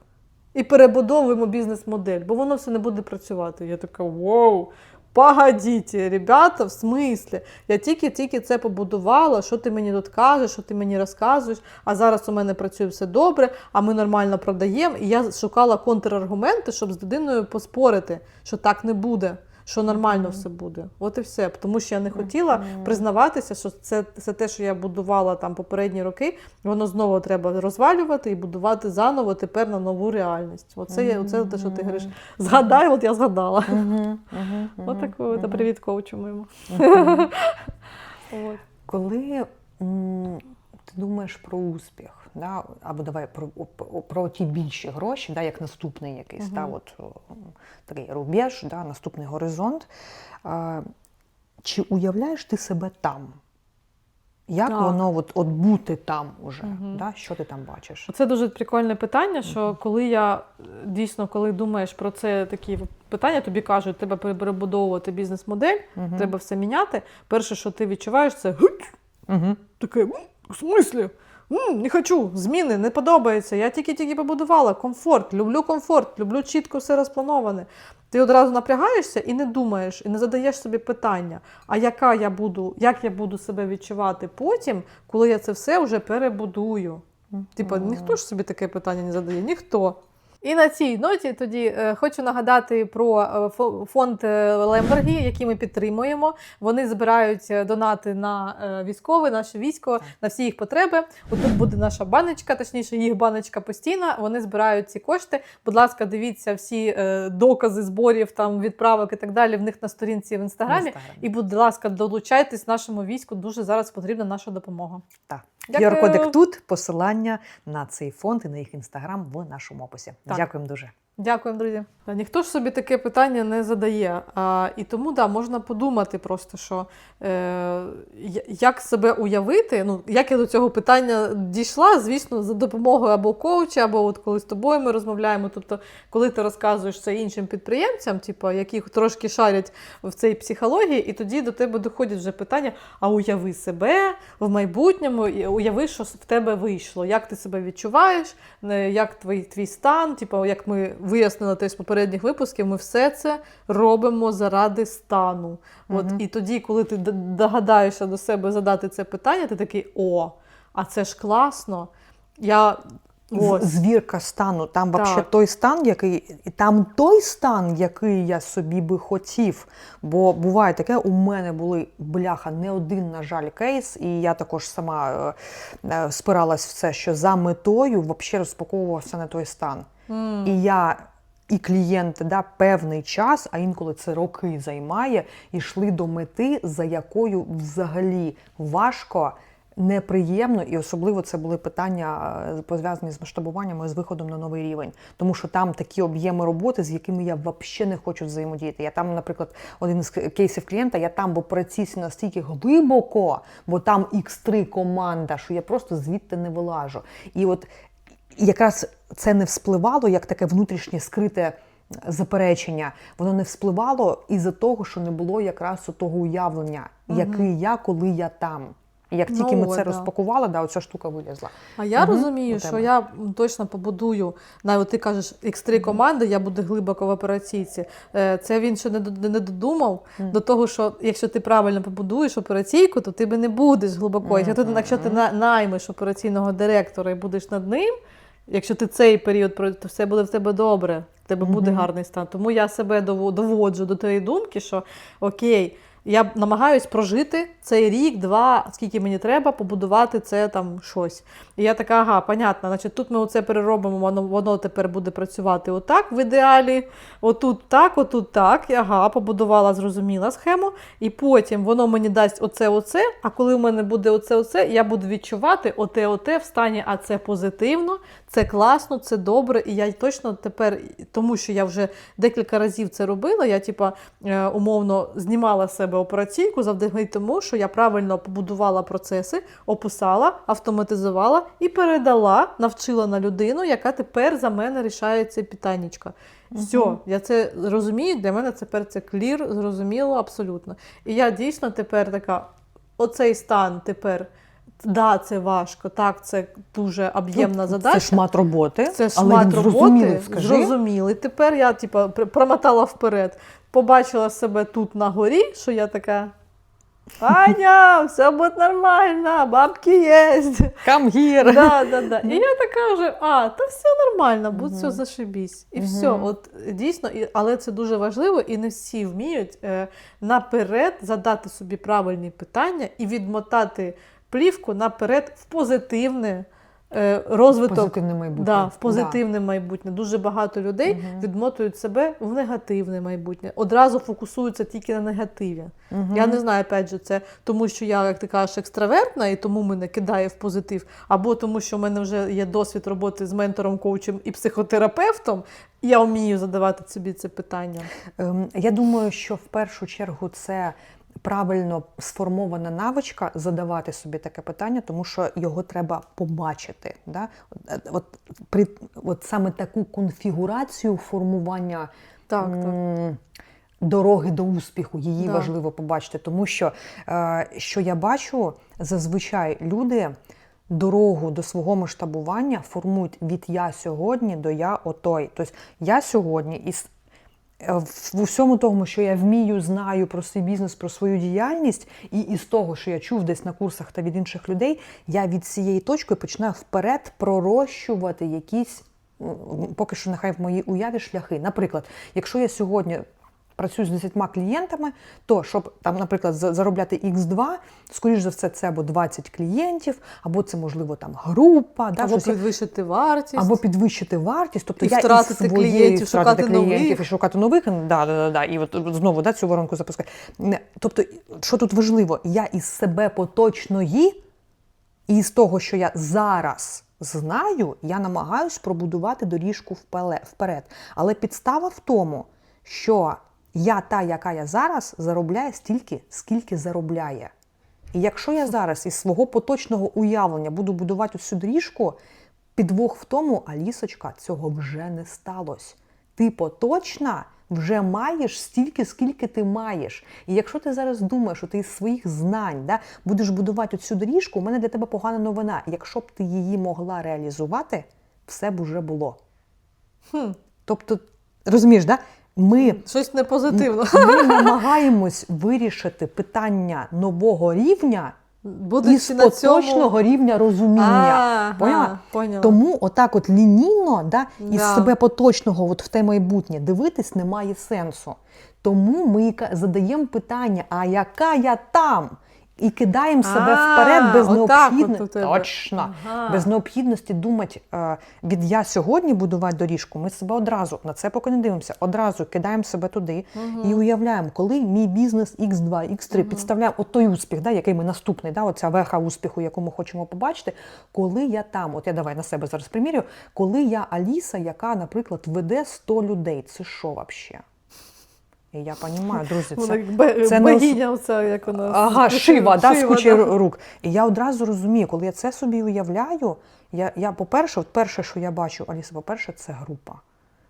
І перебудовуємо бізнес-модель, бо воно все не буде працювати. Я така, вау, погодите, ребята, в смислі? Я тільки це побудувала, що ти мені тут кажеш, що ти мені розказуєш, а зараз у мене працює все добре, а ми нормально продаємо. І я шукала контраргументи, щоб з людиною поспорити, що так не буде, що нормально все буде. От і все. Тому що я не хотіла признаватися, що це те, що я будувала там попередні роки, воно знову треба розвалювати і будувати заново тепер на нову реальність. Оце те, що ти говориш. Згадай, от я згадала. От такий привіт коучу моєму. Коли ти думаєш про успіх, да, або давай про ті більші гроші, да, як наступний якийсь, да, от, такий рубеж, да, наступний горизонт, чи уявляєш ти себе там? Як воно от бути там уже? Да? Що ти там бачиш? Це дуже прикольне питання, що коли думаєш про це такі питання, тобі кажуть, треба перебудовувати бізнес-модель, треба все міняти. Перше, що ти відчуваєш, це таке, в смислі? Не хочу, зміни, не подобається. Я тільки побудувала комфорт, люблю чітко все розплановане. Ти одразу напрягаєшся і не думаєш, і не задаєш собі питання, а як я буду себе відчувати потім, коли я це все вже перебудую. Ніхто ж собі таке питання не задає, ніхто. І на цій ноті тоді хочу нагадати про фонд Лембергі, який ми підтримуємо. Вони збирають донати на військове, наше військо, на всі їх потреби. Отут буде наша баночка, точніше їх баночка постійна. Вони збирають ці кошти. Будь ласка, дивіться всі докази зборів, там, відправок і так далі в них на сторінці в Інстаграмі. І, будь ласка, долучайтесь нашому війську. Дуже зараз потрібна наша допомога. Так. QR-кодик тут, посилання на цей фонд і на їх Інстаграм в нашому описі. Так. Дякуємо дуже. Дякуємо, друзі. Ніхто ж собі таке питання не задає. І тому, можна подумати просто, що як себе уявити, як я до цього питання дійшла, звісно, за допомогою або коуча, або от коли з тобою ми розмовляємо. Тобто, коли ти розказуєш це іншим підприємцям, які трошки шарять в цій психології, і тоді до тебе доходять вже питання, а уяви себе в майбутньому, уяви, що в тебе вийшло, як ти себе відчуваєш, як твій стан, як ми вияснили з попередніх випусків, ми все це робимо заради стану. І тоді, коли ти догадаєшся до себе задати це питання, ти такий, а це ж класно. Звірка стану. Там взагалі той стан, який я собі би хотів. Бо буває таке, у мене були, не один, на жаль, кейс, і я також сама спиралась в це, що за метою взагалі розпаковувався не той стан. І клієнти певний час, а інколи це роки займає, йшли до мети, за якою взагалі важко, неприємно, і особливо це були питання, пов'язані з масштабуванням і з виходом на новий рівень. Тому що там такі об'єми роботи, з якими я взагалі не хочу взаємодіяти. Я там, наприклад, один з кейсів клієнта, я там в операційці настільки глибоко, бо там X3 команда, що я просто звідти не вилажу. І от якраз це не вспливало, як таке внутрішнє скрите заперечення. Воно не вспливало із-за того, що не було якраз того уявлення, який я, коли я там. І як тільки ми це розпакували, оця штука вилізла. А я розумію, що я точно побудую, навіть ти кажеш, X3 команди, я буду глибоко в операційці. Це він ще не додумав до того, що якщо ти правильно побудуєш операційку, то ти би не будеш глибоко. Якщо ти наймеш операційного директора і будеш над ним, якщо ти цей період, то все буде в тебе добре, в тебе буде гарний стан. Тому я себе доводжу до тієї думки, що окей, я намагаюсь прожити цей рік, два, скільки мені треба, побудувати це там щось. І я така, понятно, значить тут ми оце переробимо, воно тепер буде працювати отак в ідеалі, отут так, побудувала, зрозуміла схему, і потім воно мені дасть оце, а коли в мене буде оце, я буду відчувати оте в стані, а це позитивно, це класно, це добре, і я точно тепер, тому що я вже декілька разів це робила, я умовно знімала з себе себе операційку завдяки тому, що я правильно побудувала процеси, описала, автоматизувала і передала, навчила на людину, яка тепер за мене рішає це питаннячко. Все, я це розумію, для мене тепер це клір, зрозуміло абсолютно. І я дійсно тепер така, оцей стан тепер, да, це важко, так, це дуже об'ємна задача. Це шмат роботи, Це але шмат він роботи, зрозумілий, скажи. зрозумілий. Тепер я промотала вперед, побачила себе тут на горі, що я така, Аня, все буде нормально, бабки є. Come here. Да. І я така вже, та все нормально, буде все зашибісь. І все, от дійсно, але це дуже важливо, і не всі вміють наперед задати собі правильні питання і відмотати плівку наперед в позитивне розвиток. Позитивне майбутнє. Да, в позитивне майбутнє. Дуже багато людей відмотують себе в негативне майбутнє. Одразу фокусуються тільки на негативі. Я не знаю, опять же, це тому, що я, як ти кажеш, екстравертна, і тому мене кидає в позитив, або тому, що в мене вже є досвід роботи з ментором, коучем і психотерапевтом, і я вмію задавати собі це питання. Я думаю, що в першу чергу це правильно сформована навичка задавати собі таке питання, тому що його треба побачити. Да? От саме таку конфігурацію формування дороги до успіху, її важливо побачити. Тому що я бачу, зазвичай люди дорогу до свого масштабування формують від «я сьогодні» до «я отой». Тобто я сьогодні в усьому тому, що я вмію, знаю про свій бізнес, про свою діяльність, і із того, що я чув десь на курсах та від інших людей, я від цієї точки починаю вперед пророщувати якісь, поки що нехай в моїй уяві, шляхи. Наприклад, якщо я сьогодні працюю з 10 клієнтами, то, щоб, там, наприклад, заробляти Х2, скоріш за все, це або 20 клієнтів, або це, можливо, там група. Або підвищити вартість. Або підвищити вартість. Тобто і втратити клієнтів, шукати нових. І шукати нових. І от знову цю воронку запускати. Тобто, що тут важливо? Я із себе поточної, і з того, що я зараз знаю, я намагаюсь пробудувати доріжку вперед. Але підстава в тому, що я та, яка я зараз, заробляє стільки, скільки заробляє. І якщо я зараз із свого поточного уявлення буду будувати цю доріжку, підвох в тому, Алісочка, цього вже не сталося. Ти поточна вже маєш стільки, скільки ти маєш. І якщо ти зараз думаєш, що ти із своїх знань будеш будувати цю доріжку, у мене для тебе погана новина. Якщо б ти її могла реалізувати, все б уже було. Тобто, розумієш, да? Щось не позитивно. Ми намагаємось вирішити питання нового рівня із поточного рівня розуміння. Поняла. Тому отак от лінійно, із себе поточного в те майбутнє дивитись немає сенсу. Тому ми задаємо питання, а яка я там? І кидаємо себе вперед без необхідності. Точно. Без необхідності думати від «я сьогодні» будувати доріжку. Ми себе одразу, на це поки не дивимося, одразу кидаємо себе туди і уявляємо, коли мій бізнес X2, X3 підставляємо той успіх, який ми наступний, оця веха успіху, яку ми хочемо побачити, коли я там, от я давай на себе зараз примірю, коли я Аліса, яка, наприклад, веде 100 людей. Це що взагалі? І я розумію, друзі, це богиня оця, як у нас. Шива, з кучою рук. І я одразу розумію, коли я це собі уявляю, я по-перше, перше, що я бачу, Аліса, по-перше, це група.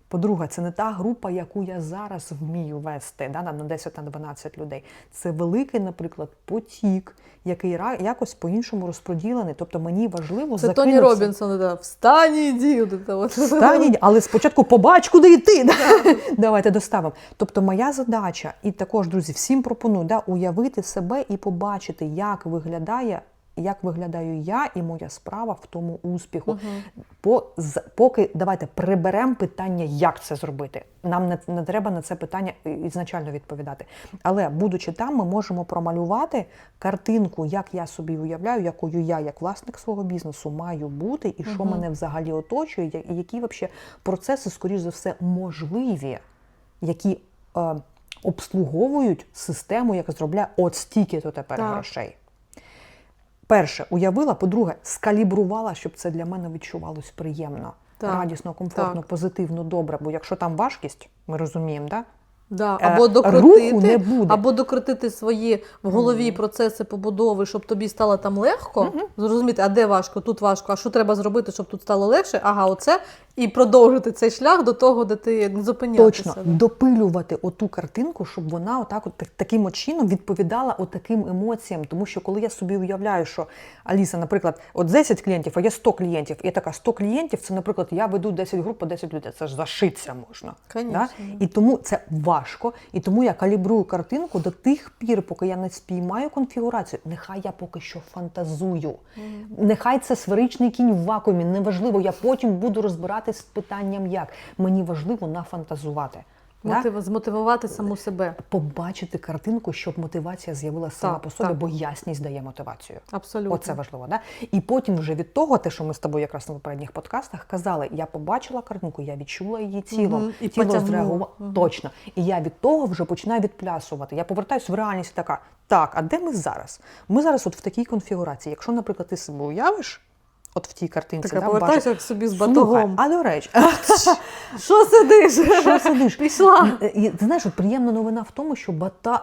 По-друге, це не та група, яку я зараз вмію вести, на 10-12 людей. Це великий, наприклад, потік, який якось по-іншому розподілений. Тобто мені важливо закинутися. Це Тоні Робінсон, встань і йди. Встань, але спочатку побач, куди йти. Давайте доставимо. Тобто моя задача, і також, друзі, всім пропоную уявити себе і побачити, як виглядаю я і моя справа в тому успіху. Поки давайте приберемо питання, як це зробити. Нам не треба на це питання ізначально відповідати. Але, будучи там, ми можемо промалювати картинку, як я собі уявляю, якою я, як власник свого бізнесу, маю бути, і що мене взагалі оточує, і які взагалі процеси, скоріш за все, можливі, які обслуговують систему, яка зробляє от стільки-то тепер грошей. Перше, уявила, по-друге, скалібрувала, щоб це для мене відчувалось приємно, радісно, комфортно, позитивно, добре. Бо якщо там важкість, ми розуміємо, Да, або докрутити, руху не буде. або докрутити свої в голові процеси побудови, щоб тобі стало там легко, зрозуміти, а де важко, тут важко, а що треба зробити, щоб тут стало легше, ага, оце, і продовжити цей шлях до того, де ти не зупинятися. Точно, допилювати оту картинку, щоб вона отак от таким от чином відповідала отаким емоціям. Тому що коли я собі уявляю, що Аліса, наприклад, от 10 клієнтів, а є 100 клієнтів, і я така 100 клієнтів, це, наприклад, я веду 10 груп по 10 людей, це ж зашиться можна. Конечно. Да? І тому це важко, і тому я калібрую картинку до тих пір, поки я не спіймаю конфігурацію. Нехай я поки що фантазую. Нехай це сферичний кінь в вакуумі, неважливо, я потім буду розбиратись з питанням як. Мені важливо нафантазувати. Да? Змотивувати саму себе. Побачити картинку, щоб мотивація з'явилася сама по собі, бо ясність дає мотивацію. Абсолютно. Оце важливо. Да? І потім вже від того, те, що ми з тобою якраз на попередніх подкастах казали, я побачила картинку, я відчула її тілом, і тіло зреагувало. Точно. І я від того вже починаю відплясувати. Я повертаюся в реальність така, так, а де ми зараз? Ми зараз от в такій конфігурації. Якщо, наприклад, ти себе уявиш, от в тій картинці, Так, да, повертайся бачиш, собі з слухай, батогом. а до речі, Що сидиш? що сидиш? Пішла. І, ти знаєш, от приємна новина в тому, що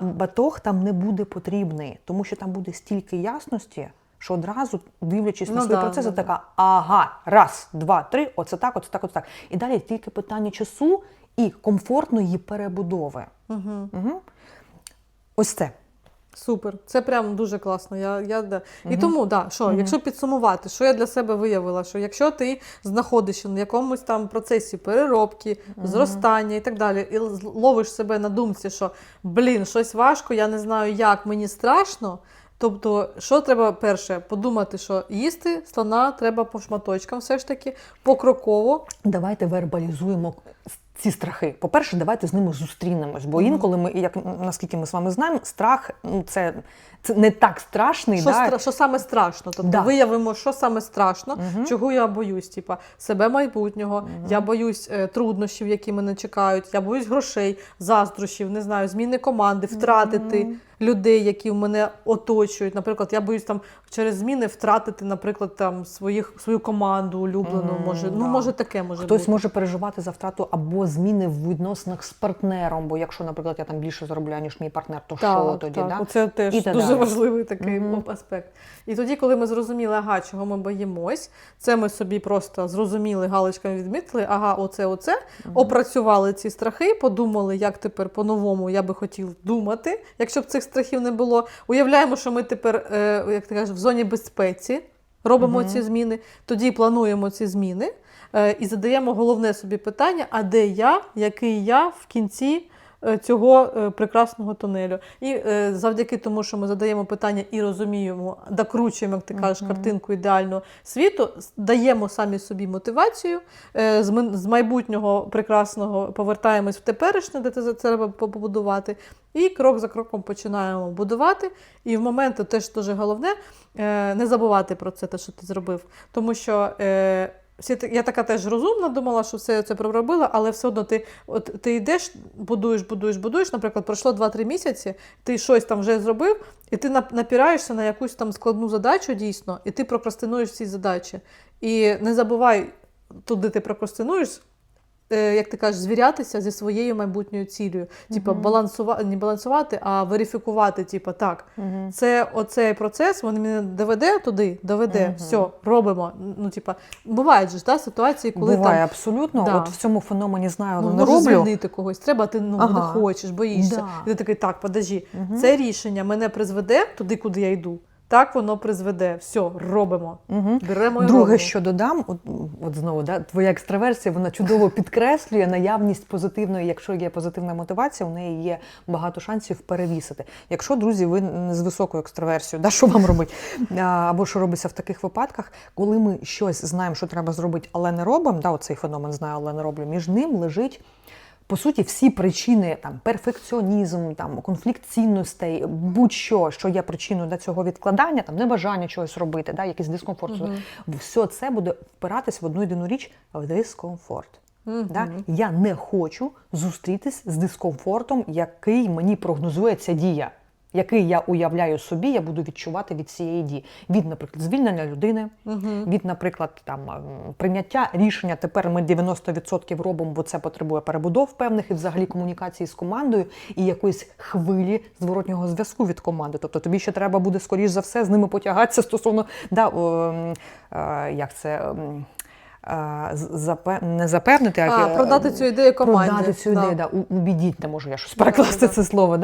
батог там не буде потрібний, тому що там буде стільки ясності, що одразу, дивлячись на свої процеси, така, ага, раз, два, три, оце так, оце так, оце так. І далі тільки питання часу і комфортної перебудови. Угу. Ось це. Супер, це прям дуже класно. І тому, якщо підсумувати, що я для себе виявила, що якщо ти знаходишся на якомусь там процесі переробки, зростання і так далі, і ловиш себе на думці, що, щось важко, я не знаю як, мені страшно, тобто, що треба перше? Подумати, що їсти слона треба по шматочкам все ж таки, покроково. Давайте вербалізуємо ці страхи. По-перше, давайте з ними зустрінемось, бо інколи ми, наскільки ми з вами знаємо, страх це не так страшний. Що саме страшно? Тобто виявимо, що саме страшно, чого я боюсь. Типа себе майбутнього, я боюсь труднощів, які мене чекають, я боюсь грошей, заздрощів, не знаю, зміни команди, втратити людей, які в мене оточують. Наприклад, я боюсь там через зміни втратити, наприклад, там свою команду улюблену. Може таке може бути. Хтось може переживати за втрату або зміни в відносинах з партнером, бо якщо, наприклад, я там більше заробляю, ніж мій партнер, то що тоді? Так, да? Це теж дуже важливий такий аспект. І тоді, коли ми зрозуміли, чого ми боїмось, це ми собі просто зрозуміли, галочками відмітили, оце, опрацювали ці страхи, подумали, як тепер по-новому я би хотів думати, якщо б цих страхів не було. Уявляємо, що ми тепер, як ти кажеш, в зоні безпеці робимо ці зміни, тоді плануємо ці зміни і задаємо головне собі питання, а де я, який я в кінці цього прекрасного тунелю. І завдяки тому, що ми задаємо питання і розуміємо, докручуємо, як ти кажеш, картинку ідеального світу, даємо самі собі мотивацію, з майбутнього прекрасного повертаємось в теперішнє, де це треба побудувати, і крок за кроком починаємо будувати. І в момент теж дуже головне не забувати про це, те, що ти зробив. Тому що я така теж розумна, думала, що все це проробила, але все одно ти йдеш, будуєш, наприклад, пройшло 2-3 місяці, ти щось там вже зробив, і ти напираєшся на якусь там складну задачу дійсно, і ти прокрастинуєш ці задачі. І не забувай, туди ти прокрастинуєш, як ти кажеш, звірятися зі своєю майбутньою цілею. Типа не балансувати, а верифікувати. Типа, так, оцей процес, він мене доведе, все, робимо. Бувають же ситуації, коли буває, абсолютно. От в цьому феномені знаю, але не можеш роблю. звільнити когось, треба, ти не хочеш, боїшся. І ти такий, так, подожди, це рішення мене призведе туди, куди я йду. Так воно призведе. Все, робимо. Беремо і Друге, робимо. що додам, от знову, твоя екстраверсія, вона чудово підкреслює наявність позитивної, якщо є позитивна мотивація, у неї є багато шансів перевісити. Якщо, друзі, ви не з високою екстраверсією, що вам робити? Або що робиться в таких випадках, коли ми щось знаємо, що треба зробити, але не робимо, оцей феномен знаю, але не роблю, між ним лежить по суті, всі причини, перфекціонізм, конфлікт цінностей, будь-що, що є причиною до цього відкладання, небажання чогось робити, якийсь дискомфорт, все це буде впиратись в одну єдину річ – в дискомфорт. Я не хочу зустрітись з дискомфортом, який мені прогнозує ця дія. який я уявляю собі, я буду відчувати від цієї дії. Від, наприклад, звільнення людини, від, наприклад, там, прийняття рішення. Тепер ми 90% робимо, бо це потребує перебудов певних і взагалі комунікації з командою і якоїсь хвилі зворотнього зв'язку від команди. Тобто тобі ще треба буде, скоріш за все, з ними потягатися стосовно, як це... не запевнити, а продати цю ідею команді. Продати цю ідею, убідіть, не можу я щось перекласти це слово.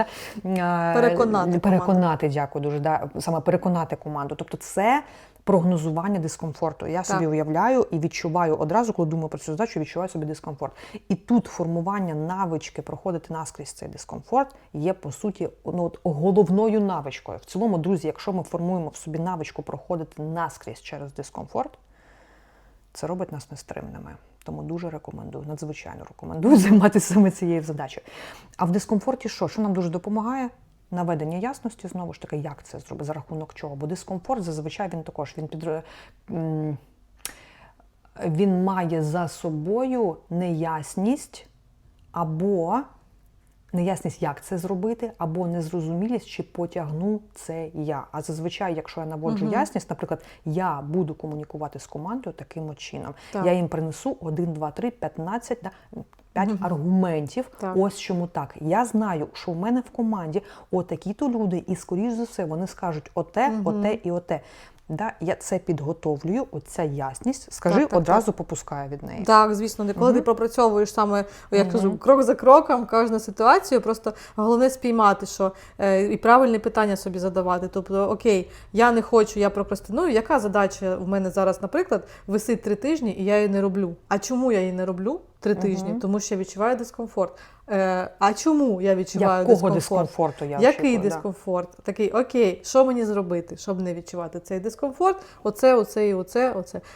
Переконати, дякую дуже. Саме переконати команду. Тобто це прогнозування дискомфорту. Я собі уявляю і відчуваю одразу, коли думаю про цю задачу, відчуваю собі дискомфорт. І тут формування навички проходити наскрізь цей дискомфорт є, по суті, головною навичкою. В цілому, друзі, якщо ми формуємо в собі навичку проходити наскрізь через дискомфорт, це робить нас нестримними. Тому дуже рекомендую, надзвичайно рекомендую займатися саме цією задачею. А в дискомфорті що? Що нам дуже допомагає? Наведення ясності, знову ж таки, як це зробити, за рахунок чого? Бо дискомфорт зазвичай він також, він має за собою неясність або неясність, як це зробити, або незрозумілість, чи потягну це я. А зазвичай, якщо я наводжу ясність, наприклад, я буду комунікувати з командою таким чином. Так. Я їм принесу 1, 2, 3, 15, 5 аргументів. Так. Ось чому так. Я знаю, що в мене в команді отакі-то люди, і, скоріш за все, вони скажуть оте, оте і оте. Я це підготовлюю, оця ясність, скажи, одразу попускаю від неї. Так, звісно, коли ти пропрацьовуєш саме, я кажу, крок за кроком, кожну ситуацію, просто головне спіймати, що і правильні питання собі задавати. Тобто, окей, я не хочу, я прокрастиную, яка задача в мене зараз, наприклад, висить 3 тижні, і я її не роблю. А чому я її не роблю 3 тижні? Тому що я відчуваю дискомфорт. А чому я відчуваю дискомфорту? Який дискомфорт? Такий, окей, що мені зробити, щоб не відчувати цей дискомфорт? Оце і оце.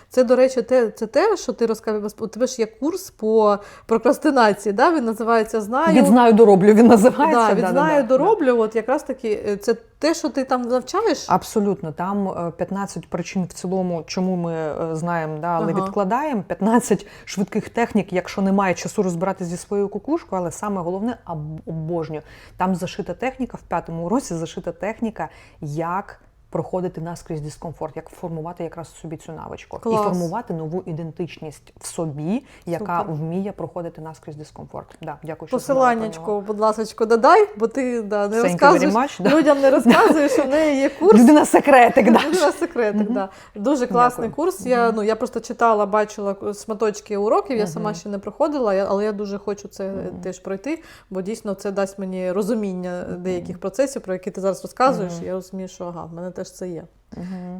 Це, до речі, це те, що ти розказав. У тебе ж є курс по прокрастинації, да? Він називається «Знаю». Від знаю до роблю він називається. Від знаю до роблю, от якраз таки, це те, що ти там навчаєш? Абсолютно. Там 15 причин в цілому, чому ми знаємо, але відкладаємо. 15 швидких технік, якщо немає часу розбиратися зі своєю кукушкою, але саме головне, обожнюю. Там зашита техніка, в 5-му уроці зашита техніка, як проходити наскрізь дискомфорт, як формувати якраз собі цю навичку. Клас. І формувати нову ідентичність в собі, яка вміє проходити наскрізь дискомфорт. Дякую, що посиланнячко, будь ласочко, додай, бо ти не розказуєш, людям не розказуєш, що в неї є курс. Людина-секретик. Людина-секретик, Дуже класний курс. Я просто читала, бачила шматочки уроків, я сама ще не проходила, але я дуже хочу це теж пройти, бо дійсно це дасть мені розуміння деяких процесів, про які ти зараз розказуєш, і я розумію, що в мене теж це є.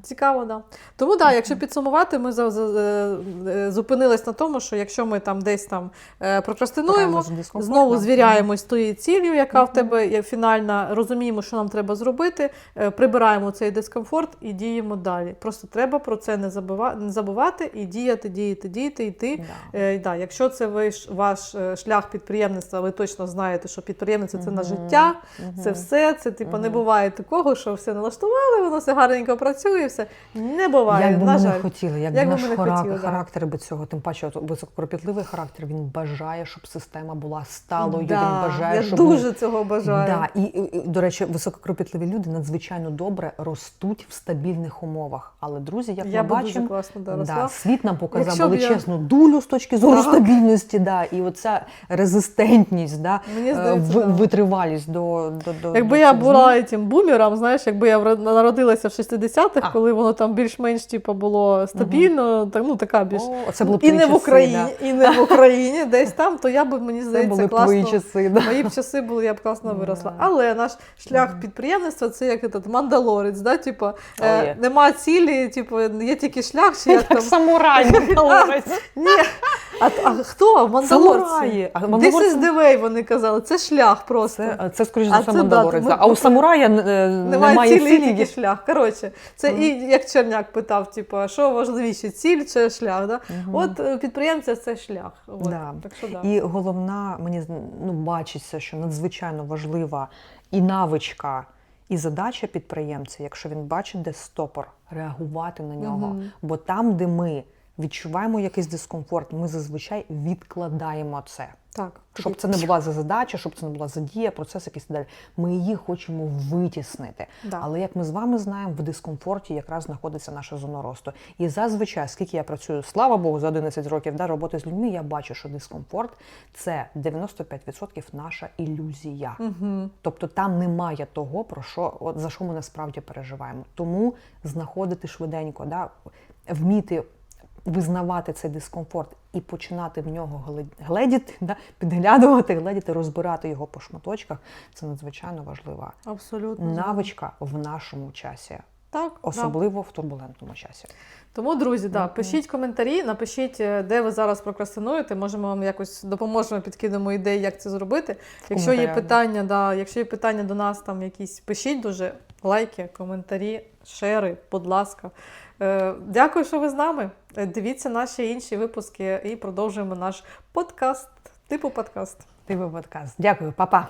Цікаво, да. Тому, якщо підсумувати, ми зупинились на тому, що якщо ми там десь там прокрастинуємо, знову звіряємось з тією ціллю, яка в тебе є фінальна, розуміємо, що нам треба зробити, прибираємо цей дискомфорт і діємо далі. Просто треба про це не забувати і діяти, йти. Якщо це ваш шлях підприємництва, ви точно знаєте, що підприємництво – це на життя, це все, це не буває такого, що все налаштували, воно все гарненько працює, і все. Не буває, як би на ми жаль. не хотіли, як би наш характер би цього, тим паче високопропітливий характер, він бажає, щоб система була сталою, він бажає, я дуже цього бажаю. І, до речі, високопропітливі люди надзвичайно добре ростуть в стабільних умовах. Але, друзі, як ми бачимо, світ нам показав величезну дулю з точки зору стабільності, і оця резистентність, витривалість до якби я була цим бумером, знаєш, якби я народилася в 60-х, коли воно там більш-менш було стабільно, така більш... І не в Україні, десь там, то я б, мені здається, класно... Твої часи, Мої б часи були, я б класно виросла. Але наш шлях підприємництва, це як мандалорець, нема цілі, є тільки шлях, чи як там... самурай мандалорець. Ні, а хто? Мандалорці. This is the way, вони казали, це шлях просто. Це скоріш за все, мандалорець. А у самурая немає цілі, тільки шлях. Коротше, це і як Черняк питав, що важливіше, ціль чи шлях. От підприємця – це шлях. Так що, і головна, мені бачиться, що надзвичайно важлива і навичка, і задача підприємця, якщо він бачить, де стопор, реагувати на нього. Бо там, де ми відчуваємо якийсь дискомфорт, ми зазвичай відкладаємо це. Так. Щоб це не була за задача, щоб це не була за дія, процес якийсь і далі. Ми її хочемо витіснити. Да. Але, як ми з вами знаємо, в дискомфорті якраз знаходиться наша зона росту. І зазвичай, скільки я працюю, слава Богу, за 11 років роботи з людьми, я бачу, що дискомфорт – це 95% наша ілюзія. Угу. Тобто там немає того, за що ми насправді переживаємо. Тому знаходити швиденько, вміти визнавати цей дискомфорт і починати в нього гледіти, розбирати його по шматочках – це надзвичайно важлива Абсолютно. навичка в нашому часі. Так, Особливо в турбулентному часі. Тому, друзі, пишіть коментарі, напишіть, де ви зараз прокрастинуєте. Може, ми вам якось допоможемо, підкинемо ідеї, як це зробити. Якщо є питання до нас, там якісь, пишіть дуже лайки, коментарі, шери, будь ласка. Дякую, що ви з нами. Дивіться наші інші випуски і продовжуємо наш подкаст, типу подкаст. Дякую, па-па.